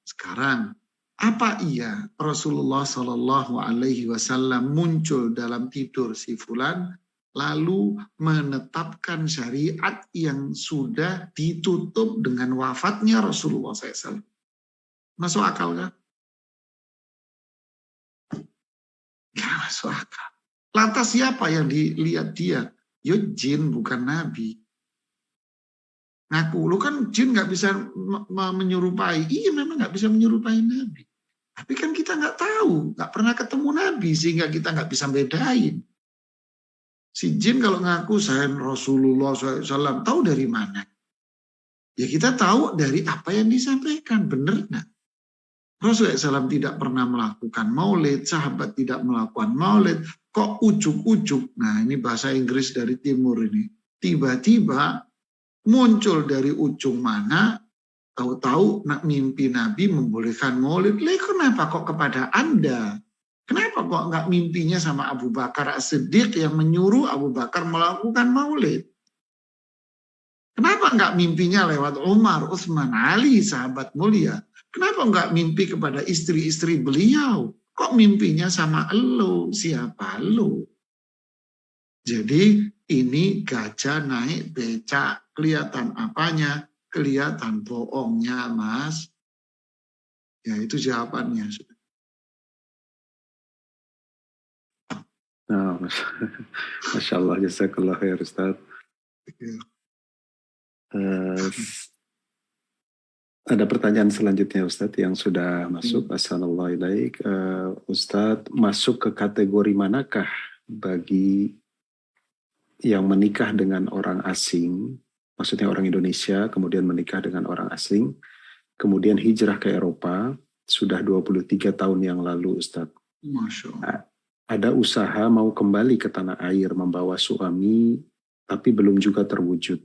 Sekarang, Apa iya Rasulullah Shallallahu Alaihi Wasallam muncul dalam tidur si fulan, lalu menetapkan syariat yang sudah ditutup dengan wafatnya Rasulullah SAW? Masuk akal kan? Gak masuk akal. Lantas siapa yang dilihat dia? Ya jin, bukan nabi. Ngaku, lu kan jin nggak bisa menyerupai. Iya, memang nggak bisa menyerupai nabi. Tapi kan kita nggak tahu, nggak pernah ketemu nabi, sehingga kita nggak bisa bedain. Si jin kalau ngaku saya Rasulullah SAW, tahu dari mana? Ya kita tahu dari apa yang disampaikan, bener nggak? Rasulullah SAW tidak pernah melakukan maulid, sahabat tidak melakukan maulid, kok ujuk-ujuk. Nah ini bahasa Inggris dari timur ini. Tiba-tiba muncul dari ujung mana, tahu-tahu mimpi Nabi membolehkan maulid. Kenapa kok kepada Anda? Kenapa kok nggak mimpinya sama Abu Bakar As-Siddiq yang menyuruh Abu Bakar melakukan maulid? Kenapa nggak mimpinya lewat Umar, Utsman, Ali, sahabat mulia? Kenapa nggak mimpi kepada istri-istri beliau? Kok mimpinya sama elo? Siapa elo? Jadi ini gajah naik becak, kelihatan apanya? Kelihatan bohongnya, Mas. Ya itu jawabannya. Nah, Masya Allah, jazakallah khair Ustaz. Ada pertanyaan selanjutnya Ustaz yang sudah masuk. Assalamualaikum. Ustaz, masuk ke kategori manakah bagi yang menikah dengan orang asing, maksudnya orang Indonesia, kemudian menikah dengan orang asing, kemudian hijrah ke Eropa, sudah 23 tahun yang lalu Ustaz. Masya Allah. Ada usaha mau kembali ke tanah air membawa suami, tapi belum juga terwujud.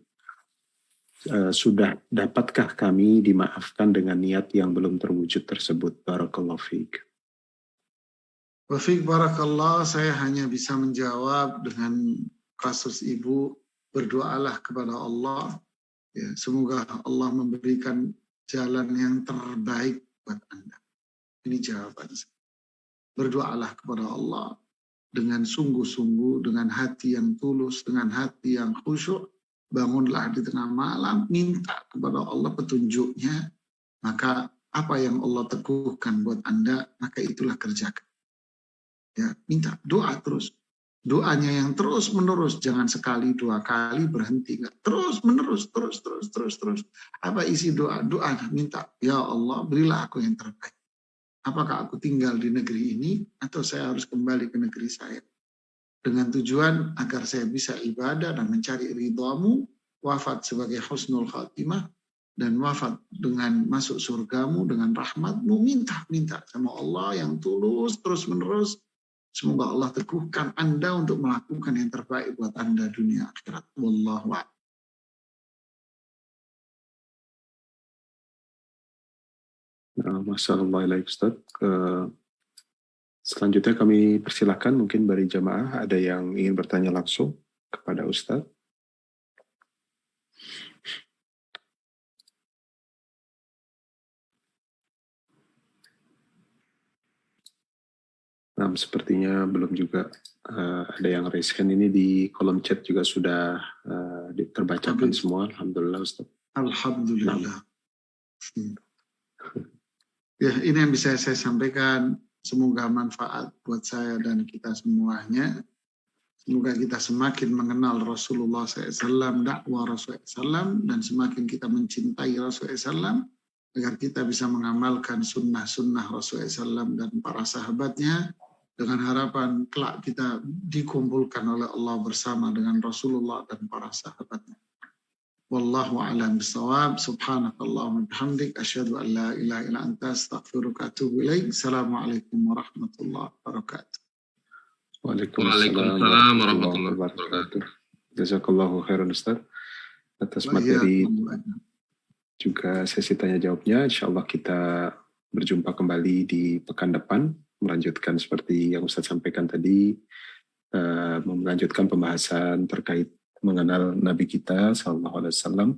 Sudah dapatkah kami dimaafkan dengan niat yang belum terwujud tersebut? Barakallahu fiik. Wa fiik barakallah, saya hanya bisa menjawab dengan kasus ibu, berdoalah kepada Allah. Ya, semoga Allah memberikan jalan yang terbaik buat Anda. Ini jawaban saya. Berdoalah kepada Allah dengan sungguh-sungguh, dengan hati yang tulus, dengan hati yang khusyuk. Bangunlah di tengah malam, minta kepada Allah petunjuknya. Maka apa yang Allah teguhkan buat Anda, maka itulah kerjakan. Ya, minta doa terus. Doanya yang terus menerus, jangan sekali dua kali berhenti, enggak. Terus menerus, terus. Apa isi doa? Doa minta, ya Allah berilah aku yang terbaik. Apakah aku tinggal di negeri ini atau saya harus kembali ke negeri saya? Dengan tujuan agar saya bisa ibadah dan mencari ridhamu, wafat sebagai husnul khatimah, dan wafat dengan masuk surgamu, dengan rahmatmu. Minta sama Allah yang tulus, terus menerus. Semoga Allah teguhkan Anda untuk melakukan yang terbaik buat Anda dunia akhirat. Wallahu a'lam. Assalamualaikum Ustaz. Selanjutnya kami persilahkan mungkin dari jamaah ada yang ingin bertanya langsung kepada Ustaz. Nah, sepertinya belum juga ada yang raise hand. Ini di kolom chat juga sudah terbacakan semua. Alhamdulillah Ustaz. Alhamdulillah. Ya, ini yang bisa saya sampaikan. Semoga manfaat buat saya dan kita semuanya. Semoga kita semakin mengenal Rasulullah SAW, dakwah Rasulullah SAW, dan semakin kita mencintai Rasulullah SAW, agar kita bisa mengamalkan sunnah-sunnah Rasulullah SAW dan para sahabatnya, dengan harapan kelak kita dikumpulkan oleh Allah bersama dengan Rasulullah dan para sahabatnya. Wallahu a'lam bishawab. Subhanakallahumma bihamdik asyhadu an la ilaha illa anta astaghfiruka wa atubu ilaik. Assalamualaikum warahmatullahi wabarakatuh. Waalaikumsalam warahmatullahi wabarakatuh. Jazakallahu khairan Ustaz atas materi juga sesi tanya jawabnya. Insyaallah kita berjumpa kembali di pekan depan, melanjutkan seperti yang Ustaz sampaikan tadi, melanjutkan pembahasan terkait mengenal Nabi kita sallallahu alaihi wasallam,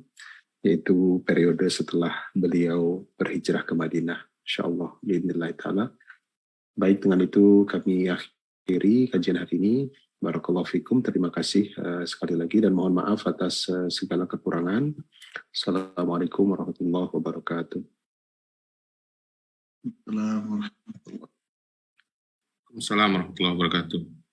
yaitu periode setelah beliau berhijrah ke Madinah. insyaallah biidznillah taala. Baik, dengan itu kami akhiri kajian hari ini. Barakallahu fikum, terima kasih sekali lagi dan mohon maaf atas segala kekurangan. Assalamualaikum warahmatullahi wabarakatuh. Assalamualaikum warahmatullahi Assalamualaikum warahmatullahi wabarakatuh.